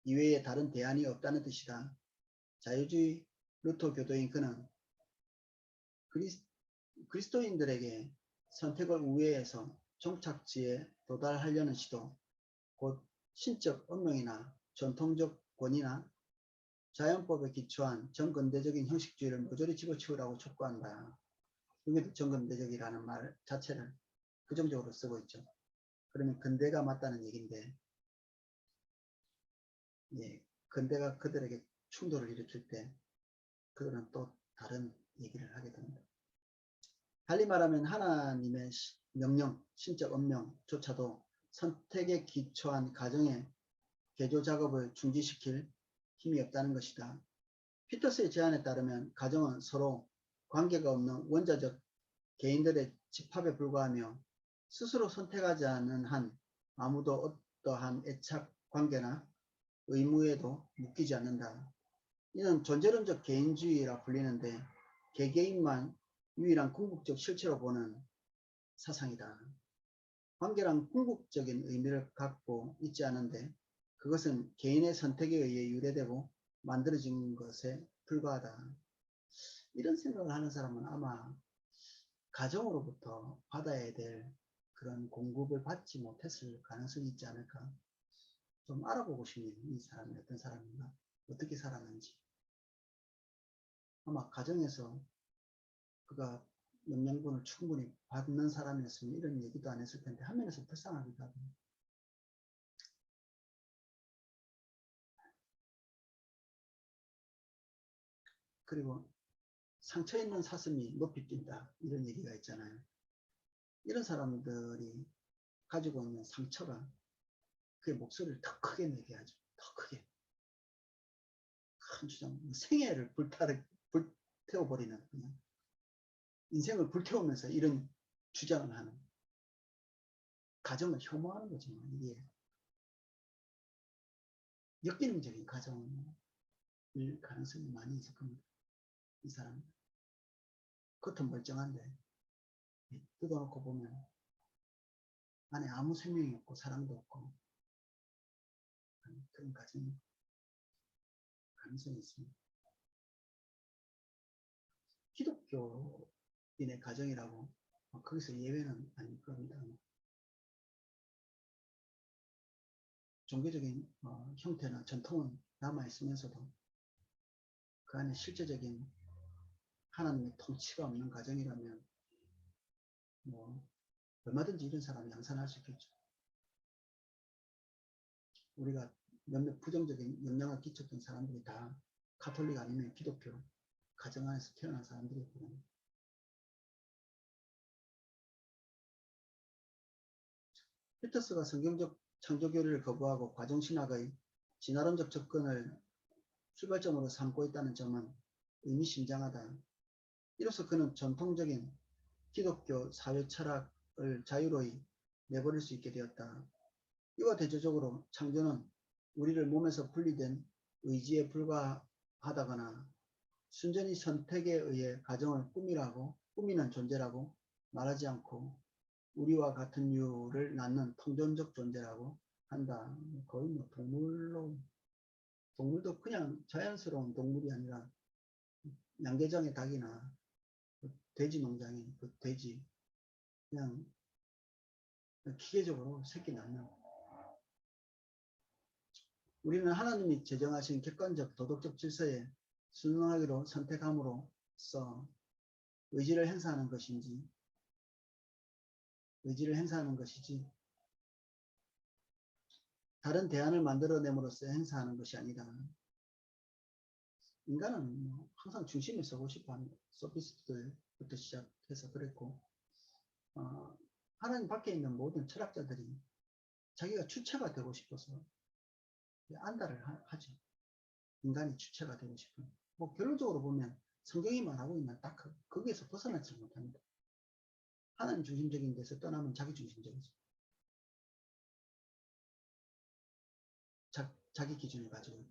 이외에 다른 대안이 없다는 뜻이다. 자유주의 루터 교도인 그는 그리스도인들에게 선택을 우회해서 종착지에 도달하려는 시도, 곧 신적 운명이나 전통적 권위나 자연법에 기초한 정근대적인 형식주의를 모조리 집어치우라고 촉구한다. 여기도 정근대적이라는 말 자체를 부정적으로 쓰고 있죠. 그러면 근대가 맞다는 얘기인데, 예, 근대가 그들에게 충돌을 일으킬 때 그들은 또 다른 얘기를 하게 됩니다. 달리 말하면 하나님의 명령, 신적 운명조차도 선택에 기초한 가정의 개조 작업을 중지시킬 힘이 없다는 것이다. 피터스의 제안에 따르면 가정은 서로 관계가 없는 원자적 개인들의 집합에 불과하며 스스로 선택하지 않는 한 아무도 어떠한 애착 관계나 의무에도 묶이지 않는다. 이는 존재론적 개인주의라 불리는데 개개인만 유일한 궁극적 실체로 보는 사상이다. 관계란 궁극적인 의미를 갖고 있지 않은데 그것은 개인의 선택에 의해 유래되고 만들어진 것에 불과하다. 이런 생각을 하는 사람은 아마 가정으로부터 받아야 될 그런 공급을 받지 못했을 가능성이 있지 않을까. 좀 알아보고 싶네요. 이 사람이 어떤 사람인가, 어떻게 살았는지. 아마 가정에서 그가 영양분을 충분히 받는 사람이었으면 이런 얘기도 안 했을 텐데 한 면에서 불쌍하기도 하고. 그리고 상처 있는 사슴이 높이 뛴다 이런 얘기가 있잖아요. 이런 사람들이 가지고 있는 상처가 그의 목소리를 더 크게 내게 하죠. 더 크게. 큰 주장, 생애를 불태워버리는, 인생을 불태우면서 이런 주장을 하는, 가정을 혐오하는 거죠. 이게 역기능적인 가정일 가능성이 많이 있을 겁니다. 이 사람 겉은 멀쩡한데 뜯어놓고 보면 안에 아무 생명이 없고 사랑도 없고 그런 가정 가능성이 있습니다. 기독교인의 가정이라고 거기서 예외는 아닐 겁니다. 종교적인 형태나 전통은 남아있으면서도 그 안에 실제적인 하나님의 통치가 없는 가정이라면 뭐 얼마든지 이런 사람이 양산할 수 있겠죠. 우리가 몇몇 부정적인 영향을 끼쳤던 사람들이 다 가톨릭 아니면 기독교 가정 안에서 태어난 사람들이었거든요. 피터스가 성경적 창조교리를 거부하고 과정신학의 진화론적 접근을 출발점으로 삼고 있다는 점은 의미심장하다. 이로써 그는 전통적인 기독교 사회 철학을 자유로이 내버릴 수 있게 되었다. 이와 대조적으로 창조는 우리를 몸에서 분리된 의지에 불과하다거나 순전히 선택에 의해 가정을 꾸미는 존재라고 말하지 않고 우리와 같은 이유를 낳는 통존적 존재라고 한다. 거의 뭐 동물도 그냥 자연스러운 동물이 아니라 양계장의 닭이나 돼지 농장의 그 돼지 그냥 기계적으로 새끼 낳는. 우리는 하나님이 제정하신 객관적 도덕적 질서에 순응하기로 선택함으로써 의지를 행사하는 것이지 다른 대안을 만들어냄으로써 행사하는 것이 아니다. 인간은 항상 중심을 서고 싶어하는 소피스트부터 시작해서 그랬고 하나님 밖에 있는 모든 철학자들이 자기가 주체가 되고 싶어서 안달을 하죠. 인간이 주체가 되고 싶은. 뭐 결론적으로 보면 성경이 말하고 있는 딱 거기에서 벗어나지 못합니다. 하나님 중심적인 데서 떠나면 자기 중심적이죠. 자기 기준을 가지고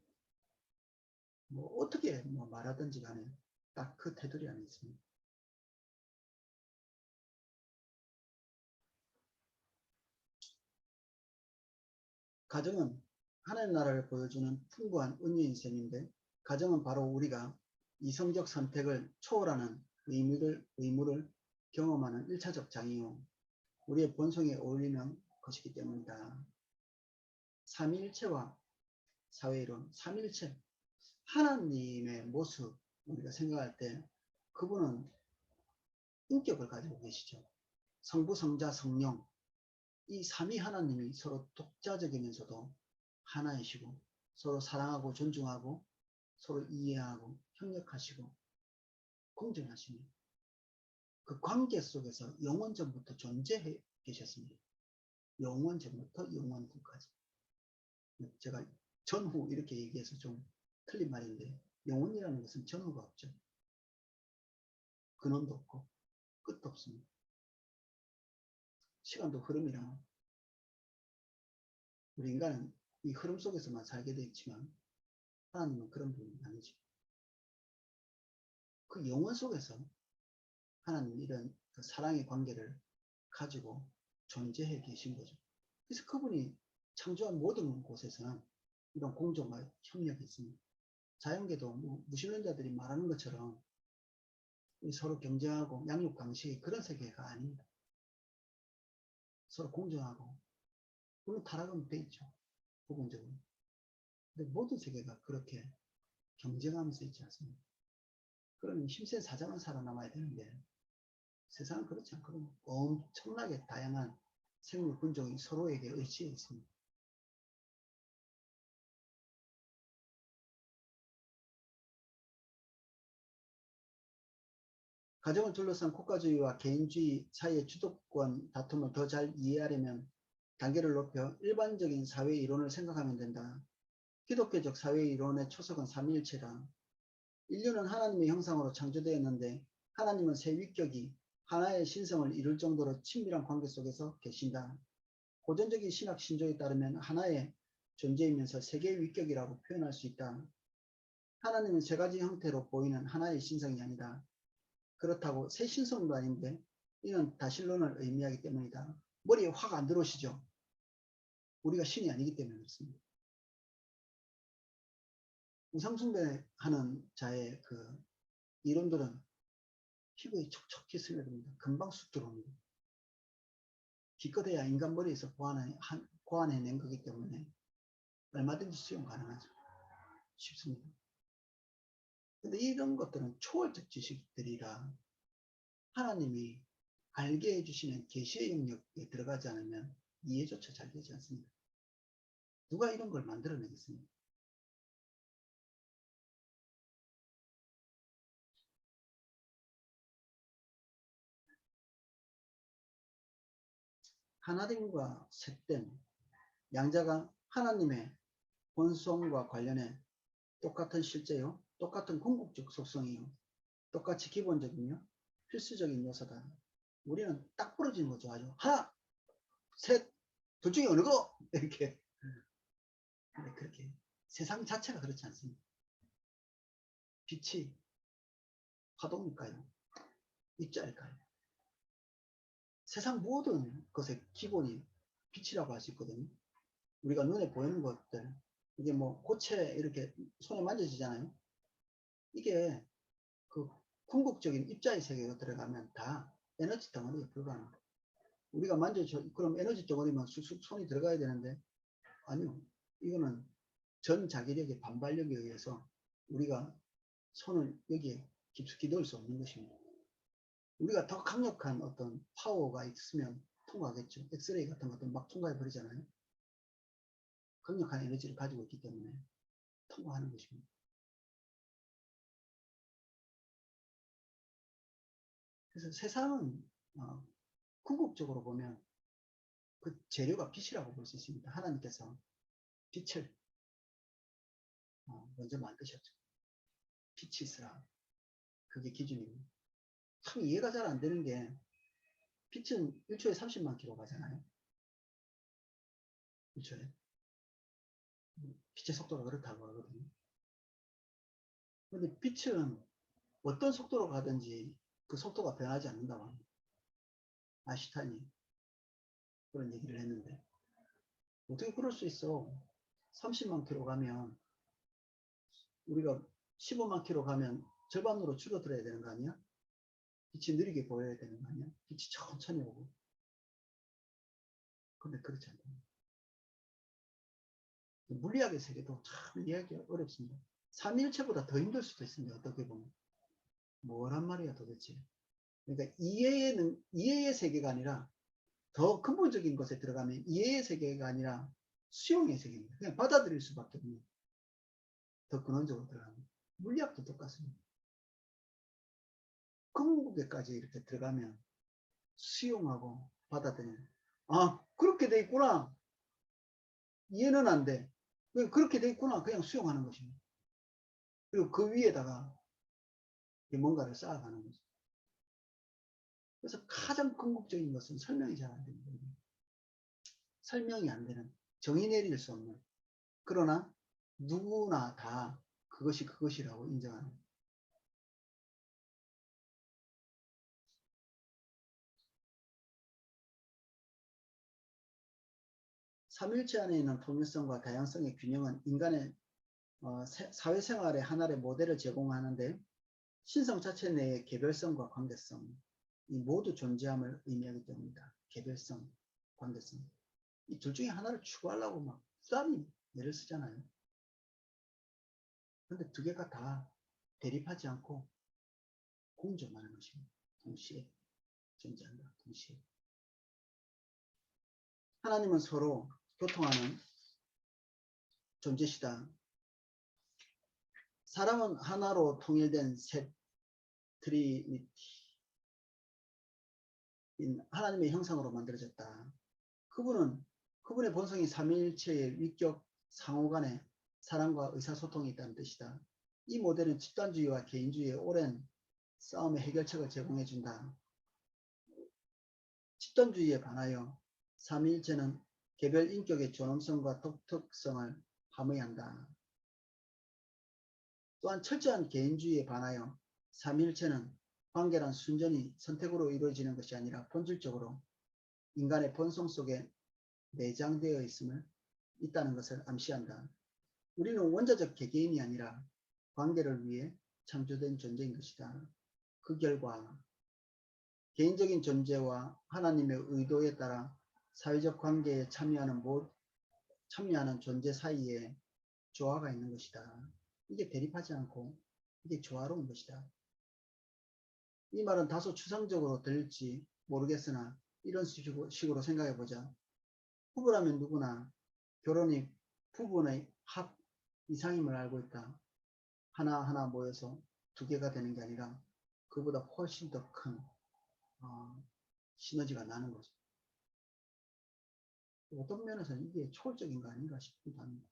뭐 어떻게 뭐 말하든지 간에 딱 그 테두리 안에 있습니다. 가정은 하나님 나라를 보여주는 풍부한 은유인 셈인데 가정은 바로 우리가 이성적 선택을 초월하는 의무를 경험하는 1차적 장이요 우리의 본성에 어울리는 것이기 때문이다. 삼위일체와 사회이론, 삼위일체 하나님의 모습 우리가 생각할 때 그분은 인격을 가지고 계시죠. 성부, 성자, 성령 이 삼위 하나님이 서로 독자적이면서도 하나이시고 서로 사랑하고 존중하고 서로 이해하고 협력하시고 공존하시며 그 관계 속에서 영원 전부터 존재해 계셨습니다. 영원 전부터 영원 후까지. 제가 전후 이렇게 얘기해서 좀 틀린 말인데 영원이라는 것은 전후가 없죠. 근원도 없고 끝도 없습니다. 시간도 흐름이랑 우리 인간은 이 흐름 속에서만 살게 되어 있지만 하나님은 그런 분이 아니죠. 그 영원 속에서 하나님은 이런 그 사랑의 관계를 가지고 존재해 계신 거죠. 그래서 그분이 창조한 모든 곳에서는 이런 공존과 협력이 있습니다. 자연계도 뭐 무신론자들이 말하는 것처럼 서로 경쟁하고 양육 강식이 그런 세계가 아닙니다. 서로 공존하고 물론 타락은 돼 있죠. 부분적으로. 근데 모든 세계가 그렇게 경쟁하면서 있지 않습니다. 그러면 힘센 사자만 살아남아야 되는데 세상은 그렇지 않거든요. 엄청나게 다양한 생물 군종이 서로에게 의지해 있습니다. 가정을 둘러싼 국가주의와 개인주의 사이의 주도권 다툼을 더 잘 이해하려면 단계를 높여 일반적인 사회 이론을 생각하면 된다. 기독교적 사회 이론의 초석은 삼위일체다. 인류는 하나님의 형상으로 창조되었는데 하나님은 세 위격이 하나의 신성을 이룰 정도로 친밀한 관계 속에서 계신다. 고전적인 신학 신조에 따르면 하나의 존재이면서 세 개의 위격이라고 표현할 수 있다. 하나님은 세 가지 형태로 보이는 하나의 신성이 아니다. 그렇다고 새 신성도 아닌데 이는 다신론을 의미하기 때문이다. 머리에 확 안 들어오시죠? 우리가 신이 아니기 때문에 그렇습니다. 우상숭배하는 자의 그 이론들은 피부에 촉촉히 스며듭니다. 금방 쑥 들어옵니다. 기껏해야 인간 머리에서 보완해낸 거기 때문에 얼마든지 수용 가능하죠. 쉽습니다. 근데 이런 것들은 초월적 지식들이라 하나님이 알게 해주시는 계시의 영역에 들어가지 않으면 이해조차 잘 되지 않습니다. 누가 이런 걸 만들어내겠습니까? 하나됨과 셋됨, 양자가 하나님의 본성과 관련해 똑같은 실제요, 똑같은 궁극적 속성이요, 똑같이 기본적이며 필수적인 요소다. 우리는 딱 부러지는 거 좋아하죠. 하나, 셋, 둘 중에 어느 거? 이렇게. 근데 그렇게 세상 자체가 그렇지 않습니다. 빛이 파동일까요? 입자일까요? 세상 모든 것의 기본이 빛이라고 할 수 있거든요. 우리가 눈에 보이는 것들, 이게 뭐 고체 이렇게 손에 만져지잖아요. 이게 그 궁극적인 입자의 세계로 들어가면 다 에너지 덩어리에 불과합니다. 우리가 만져줘, 그럼 에너지 덩어리만 쑥쑥 손이 들어가야 되는데, 아니요. 이거는 전 자기력의 반발력에 의해서 우리가 손을 여기에 깊숙이 넣을 수 없는 것입니다. 우리가 더 강력한 어떤 파워가 있으면 통과하겠죠. 엑스레이 같은 것도 막 통과해 버리잖아요. 강력한 에너지를 가지고 있기 때문에 통과하는 것입니다. 그래서 세상은 궁극적으로 보면 그 재료가 빛이라고 볼 수 있습니다. 하나님께서 빛을 먼저 만드셨죠. 빛이 있으라. 그게 기준입니다. 참 이해가 잘 안 되는 게 빛은 1초에 30만 킬로 가잖아요. 1초에. 빛의 속도가 그렇다고 하거든요. 근데 빛은 어떤 속도로 가든지 그 속도가 변하지 않는다고 합니다. 아인슈타인이 그런 얘기를 했는데 어떻게 그럴 수 있어? 30만 킬로 가면 우리가 15만 킬로 가면 절반으로 줄어들어야 되는 거 아니야? 빛이 느리게 보여야 되는 거 아니야? 빛이 천천히 오고. 근데 그렇지 않다. 물리학의 세계도 참 이해하기 어렵습니다. 삼위일체보다 더 힘들 수도 있습니다. 어떻게 보면. 뭐란 말이야 도대체. 그러니까 이해의 세계가 아니라 더 근본적인 것에 들어가면 이해의 세계가 아니라 수용의 세계입니다. 그냥 받아들일 수밖에 없는 더 근원적으로 들어가면. 물리학도 똑같습니다. 근국에까지 이렇게 들어가면 수용하고 받아들이는. 아, 그렇게 돼 있구나. 이해는 안 돼. 그렇게 돼 있구나. 그냥 수용하는 것입니다. 그리고 그 위에다가 뭔가를 쌓아가는 거죠. 그래서 가장 궁극적인 것은 설명이 잘 안 됩니다. 설명이 안 되는, 정의 내릴 수 없는, 그러나 누구나 다 그것이 그것이라고 인정하는. 삼일체 안에 있는 통일성과 다양성의 균형은 인간의 사회생활의 하나의 모델을 제공하는데 신성 자체 내의 개별성과 관계성, 이 모두 존재함을 의미하기 때문이다. 개별성, 관계성. 이 둘 중에 하나를 추구하려고 막 부단히 애를 쓰잖아요. 근데 두 개가 다 대립하지 않고 공존하는 것입니다. 동시에 존재한다. 동시에. 하나님은 서로 교통하는 존재시다. 사람은 하나로 통일된 셋, 트리니티. 하나님의 형상으로 만들어졌다. 그분의 본성이 삼위일체의 위격 상호간의 사랑과 의사소통이 있다는 뜻이다. 이 모델은 집단주의와 개인주의의 오랜 싸움의 해결책을 제공해준다. 집단주의에 반하여 삼위일체는 개별 인격의 존엄성과 독특성을 함의한다. 또한 철저한 개인주의에 반하여 삼위일체는 관계란 순전히 선택으로 이루어지는 것이 아니라 본질적으로 인간의 본성 속에 내장되어 있다는 것을 암시한다. 우리는 원자적 개개인이 아니라 관계를 위해 창조된 존재인 것이다. 그 결과 개인적인 존재와 하나님의 의도에 따라 사회적 관계에 참여하는 존재 사이에 조화가 있는 것이다. 이게 대립하지 않고 이게 조화로운 것이다. 이 말은 다소 추상적으로 들릴지 모르겠으나 이런 식으로 생각해 보자. 부부라면 누구나 결혼이 부분의 합 이상임을 알고 있다. 하나하나 모여서 두 개가 되는 게 아니라 그보다 훨씬 더 큰 시너지가 나는 거죠. 어떤 면에서는 이게 초월적인 거 아닌가 싶기도 합니다.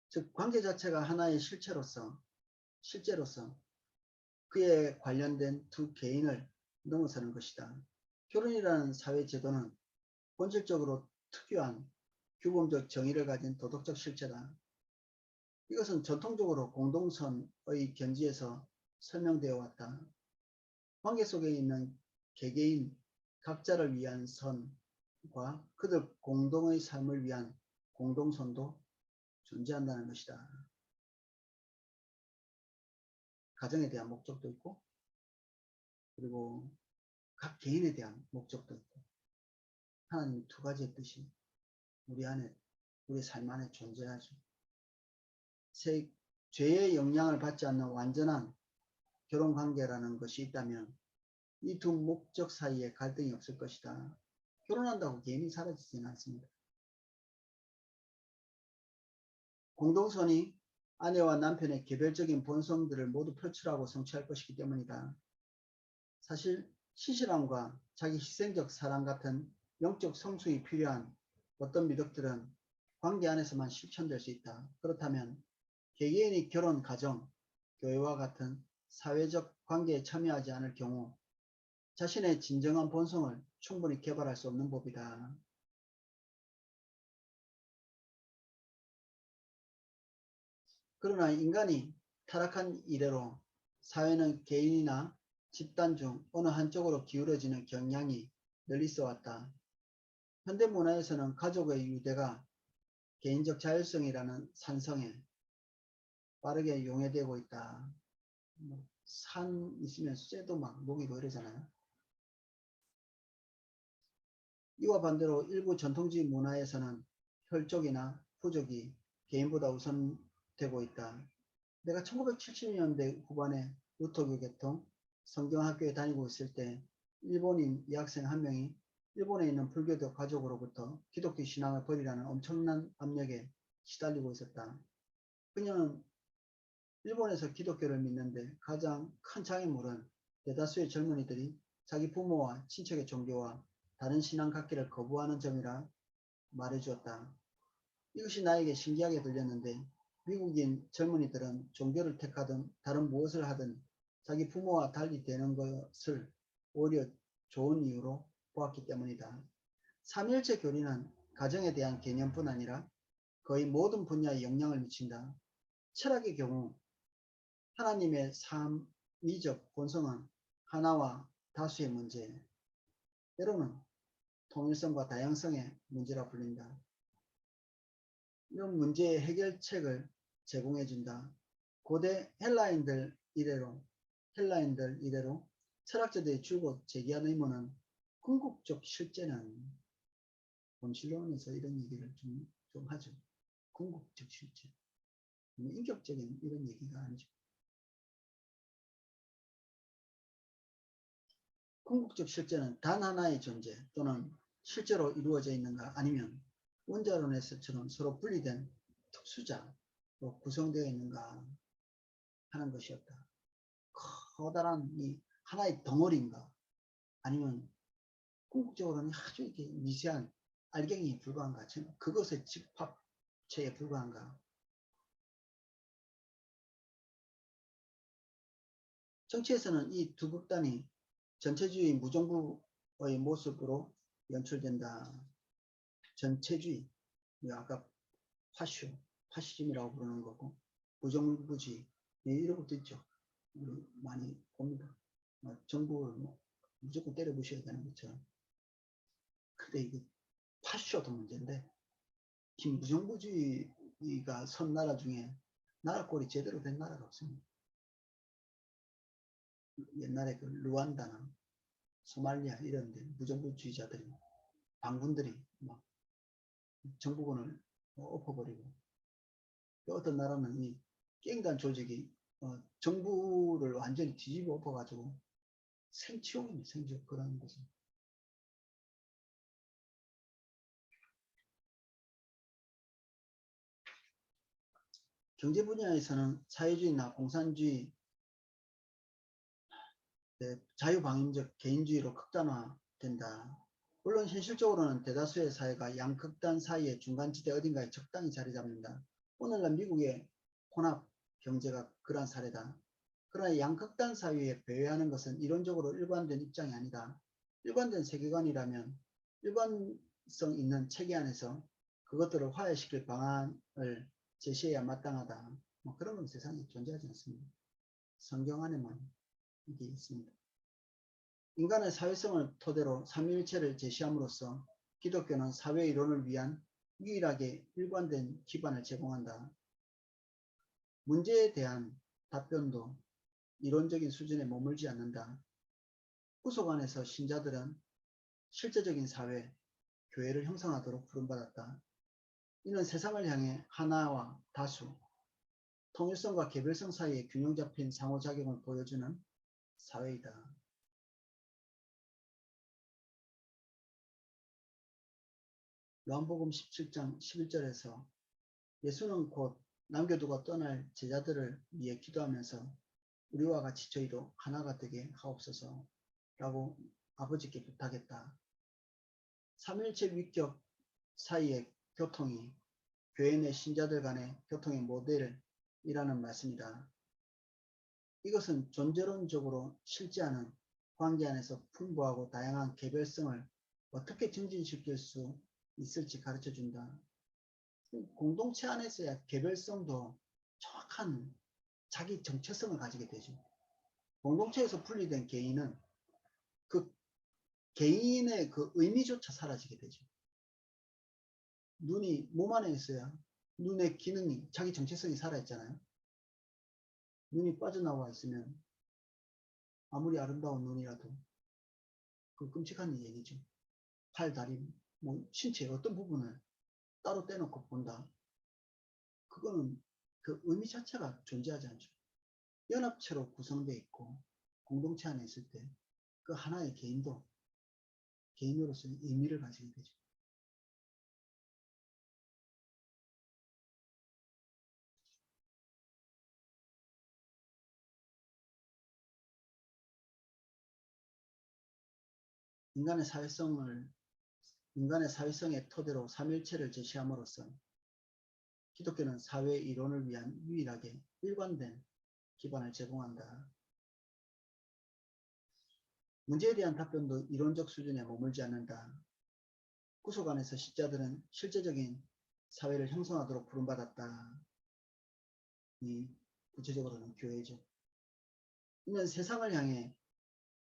즉 관계 자체가 하나의 실제로서 그에 관련된 두 개인을 넘어서는 것이다. 결혼이라는 사회 제도는 본질적으로 특유한 규범적 정의를 가진 도덕적 실체다. 이것은 전통적으로 공동선의 견지에서 설명되어 왔다. 관계 속에 있는 개개인 각자를 위한 선과 그들 공동의 삶을 위한 공동선도 존재한다는 것이다. 가정에 대한 목적도 있고 그리고 각 개인에 대한 목적도 있고 하나님 두 가지의 뜻이 우리 삶 안에 존재하죠. 죄의 영향을 받지 않는 완전한 결혼관계라는 것이 있다면 이 두 목적 사이에 갈등이 없을 것이다. 결혼한다고 개인이 사라지지는 않습니다. 공동선이 아내와 남편의 개별적인 본성들을 모두 표출하고 성취할 것이기 때문이다. 사실 신실함과 자기 희생적 사랑 같은 영적 성숙이 필요한 어떤 미덕들은 관계 안에서만 실천될 수 있다. 그렇다면 개개인이 결혼, 가정, 교회와 같은 사회적 관계에 참여하지 않을 경우 자신의 진정한 본성을 충분히 개발할 수 없는 법이다. 그러나 인간이 타락한 이래로 사회는 개인이나 집단 중 어느 한쪽으로 기울어지는 경향이 늘 있어 왔다. 현대문화에서는 가족의 유대가 개인적 자율성이라는 산성에 빠르게 용해되고 있다. 산 있으면 쇠도 막 녹이고 이러잖아요. 이와 반대로 일부 전통주의 문화에서는 혈족이나 부족이 개인보다 우선되고 있다. 내가 1970년대 후반에 루터교 계통 성경학교에 다니고 있을 때 일본인 여학생 한 명이 일본에 있는 불교도 가족으로부터 기독교 신앙을 버리라는 엄청난 압력에 시달리고 있었다. 그녀는 일본에서 기독교를 믿는데 가장 큰 장애물은 대다수의 젊은이들이 자기 부모와 친척의 종교와 다른 신앙 갖기를 거부하는 점이라 말해주었다. 이것이 나에게 신기하게 들렸는데 미국인 젊은이들은 종교를 택하든 다른 무엇을 하든 자기 부모와 달리 되는 것을 오히려 좋은 이유로 보았기 때문이다. 삼위일체 교리는 가정에 대한 개념뿐 아니라 거의 모든 분야에 영향을 미친다. 철학의 경우 하나님의 삼위적 본성은 하나와 다수의 문제, 때로는 통일성과 다양성의 문제라 불린다. 이런 문제의 해결책을 제공해준다. 고대 헬라인들 이래로 철학자들이 줄곧 제기한 의문은 궁극적 실제는 본질론에서 이런 얘기를 좀 하죠. 궁극적 실제. 인격적인 이런 얘기가 아니죠. 궁극적 실제는 단 하나의 존재 또는 실제로 이루어져 있는가 아니면 원자론에서처럼 서로 분리된 특수자로 구성되어 있는가 하는 것이었다. 커다란 이 하나의 덩어리인가 아니면 궁극적으로는 아주 이렇게 미세한 알갱이에 불과한가 그것의 집합체에 불과한가. 정치에서는 이 두 극단이 전체주의 무정부의 모습으로 연출된다. 전체주의, 아까 파시즘이라고 부르는 거고 무정부주의 이런 것도 있죠. 많이 봅니다. 정부를 무조건 때려 부셔야 되는 것처럼. 근데 이게 파쇼도 문제인데 지금 무정부주의가 선 나라 중에 나라 꼴이 제대로 된 나라가 없습니다. 옛날에 그 루안다나 소말리아 이런 데 무정부주의자들이 반군들이 막 정부군을 엎어버리고 또 어떤 나라는 이 깽단 조직이 정부를 완전히 뒤집어 엎어가지고 생치용입니다. 생치용 그런 것은. 경제 분야에서는 사회주의나 공산주의, 자유방임적 개인주의로 극단화된다. 물론 현실적으로는 대다수의 사회가 양극단 사이의 중간지대 어딘가에 적당히 자리 잡는다. 오늘날 미국의 혼합 경제가 그러한 사례다. 그러나 양극단 사회에 배회하는 것은 이론적으로 일관된 입장이 아니다. 일관된 세계관이라면 일관성 있는 체계 안에서 그것들을 화해시킬 방안을 제시해야 마땅하다. 뭐 그런 건 세상에 존재하지 않습니다. 성경 안에만 이게 있습니다. 인간의 사회성을 토대로 삼위일체를 제시함으로써 기독교는 사회 이론을 위한 유일하게 일관된 기반을 제공한다. 문제에 대한 답변도 이론적인 수준에 머물지 않는다. 구속 안에서 신자들은 실제적인 사회, 교회를 형성하도록 부름받았다. 이는 세상을 향해 하나와 다수, 통일성과 개별성 사이의 균형 잡힌 상호작용을 보여주는 사회이다. 요한복음 17장 11절에서 예수는 곧 남겨두고 떠날 제자들을 위해 기도하면서 우리와 같이 저희도 하나가 되게 하옵소서 라고 아버지께 부탁했다. 삼일체 위격 사이의 교통이 교회 내 신자들 간의 교통의 모델이라는 말씀이다. 이것은 존재론적으로 실제하는 관계 안에서 풍부하고 다양한 개별성을 어떻게 증진시킬 수 있을지 가르쳐준다. 공동체 안에서야 개별성도 정확한 자기 정체성을 가지게 되죠. 공동체에서 분리된 개인은 그 개인의 그 의미조차 사라지게 되죠. 눈이 몸 안에 있어야 눈의 기능이, 자기 정체성이 살아있잖아요. 눈이 빠져나와 있으면 아무리 아름다운 눈이라도 그 끔찍한 얘기죠. 팔, 다리, 뭐 신체의 어떤 부분을 따로 떼놓고 본다. 그거는 그 의미 자체가 존재하지 않죠. 연합체로 구성되어 있고 공동체 안에 있을 때 그 하나의 개인도 개인으로서의 의미를 가지게 되죠. 인간의 사회성의 토대로 삼일체를 제시함으로써 기독교는 사회 이론을 위한 유일하게 일관된 기반을 제공한다. 문제에 대한 답변도 이론적 수준에 머물지 않는다. 구속 안에서 신자들은 실제적인 사회를 형성하도록 부름받았다. 이 구체적으로는 교회죠. 이는 세상을 향해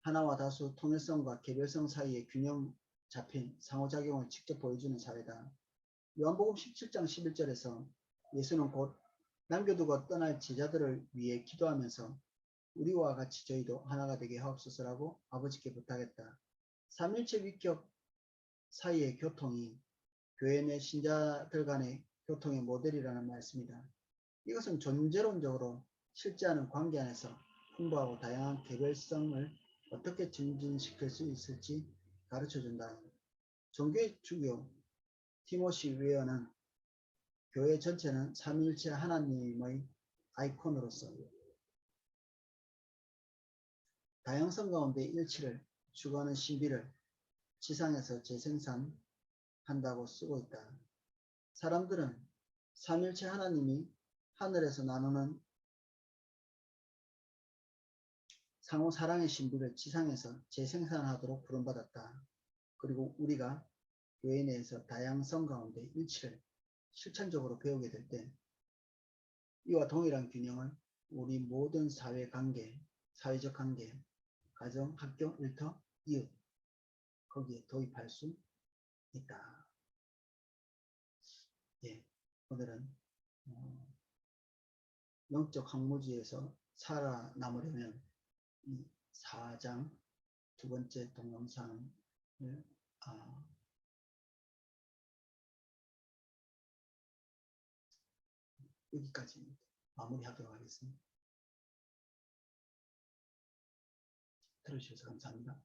하나와 다수 통일성과 개별성 사이의 균형 잡힌 상호작용을 직접 보여주는 사회다. 요한복음 17장 11절에서 예수는 곧 남겨두고 떠날 제자들을 위해 기도하면서 우리와 같이 저희도 하나가 되게 하옵소서라고 아버지께 부탁했다. 삼일체 위격 사이의 교통이 교회 내 신자들 간의 교통의 모델이라는 말씀이다. 이것은 존재론적으로 실제하는 관계 안에서 풍부하고 다양한 개별성을 어떻게 증진시킬 수 있을지 가르쳐준다. 종교의 주교 티모시 웨어는 교회 전체는 삼위일체 하나님의 아이콘으로서 다양성 가운데 일치를 추구하는 신비를 지상에서 재생산한다고 쓰고 있다. 사람들은 삼일체 하나님이 하늘에서 나누는 상호 사랑의 신비를 지상에서 재생산하도록 부름받았다. 그리고 우리가 교회 내에서 다양성 가운데 일치를 실천적으로 배우게 될 때 이와 동일한 균형을 우리 모든 사회관계, 사회적 관계, 가정, 학교, 일터, 이웃 거기에 도입할 수 있다. 예, 오늘은 영적 학무지에서 살아남으려면 이 4장 두 번째 동영상을 여기까지 마무리하도록 하겠습니다. 들어주셔서 감사합니다.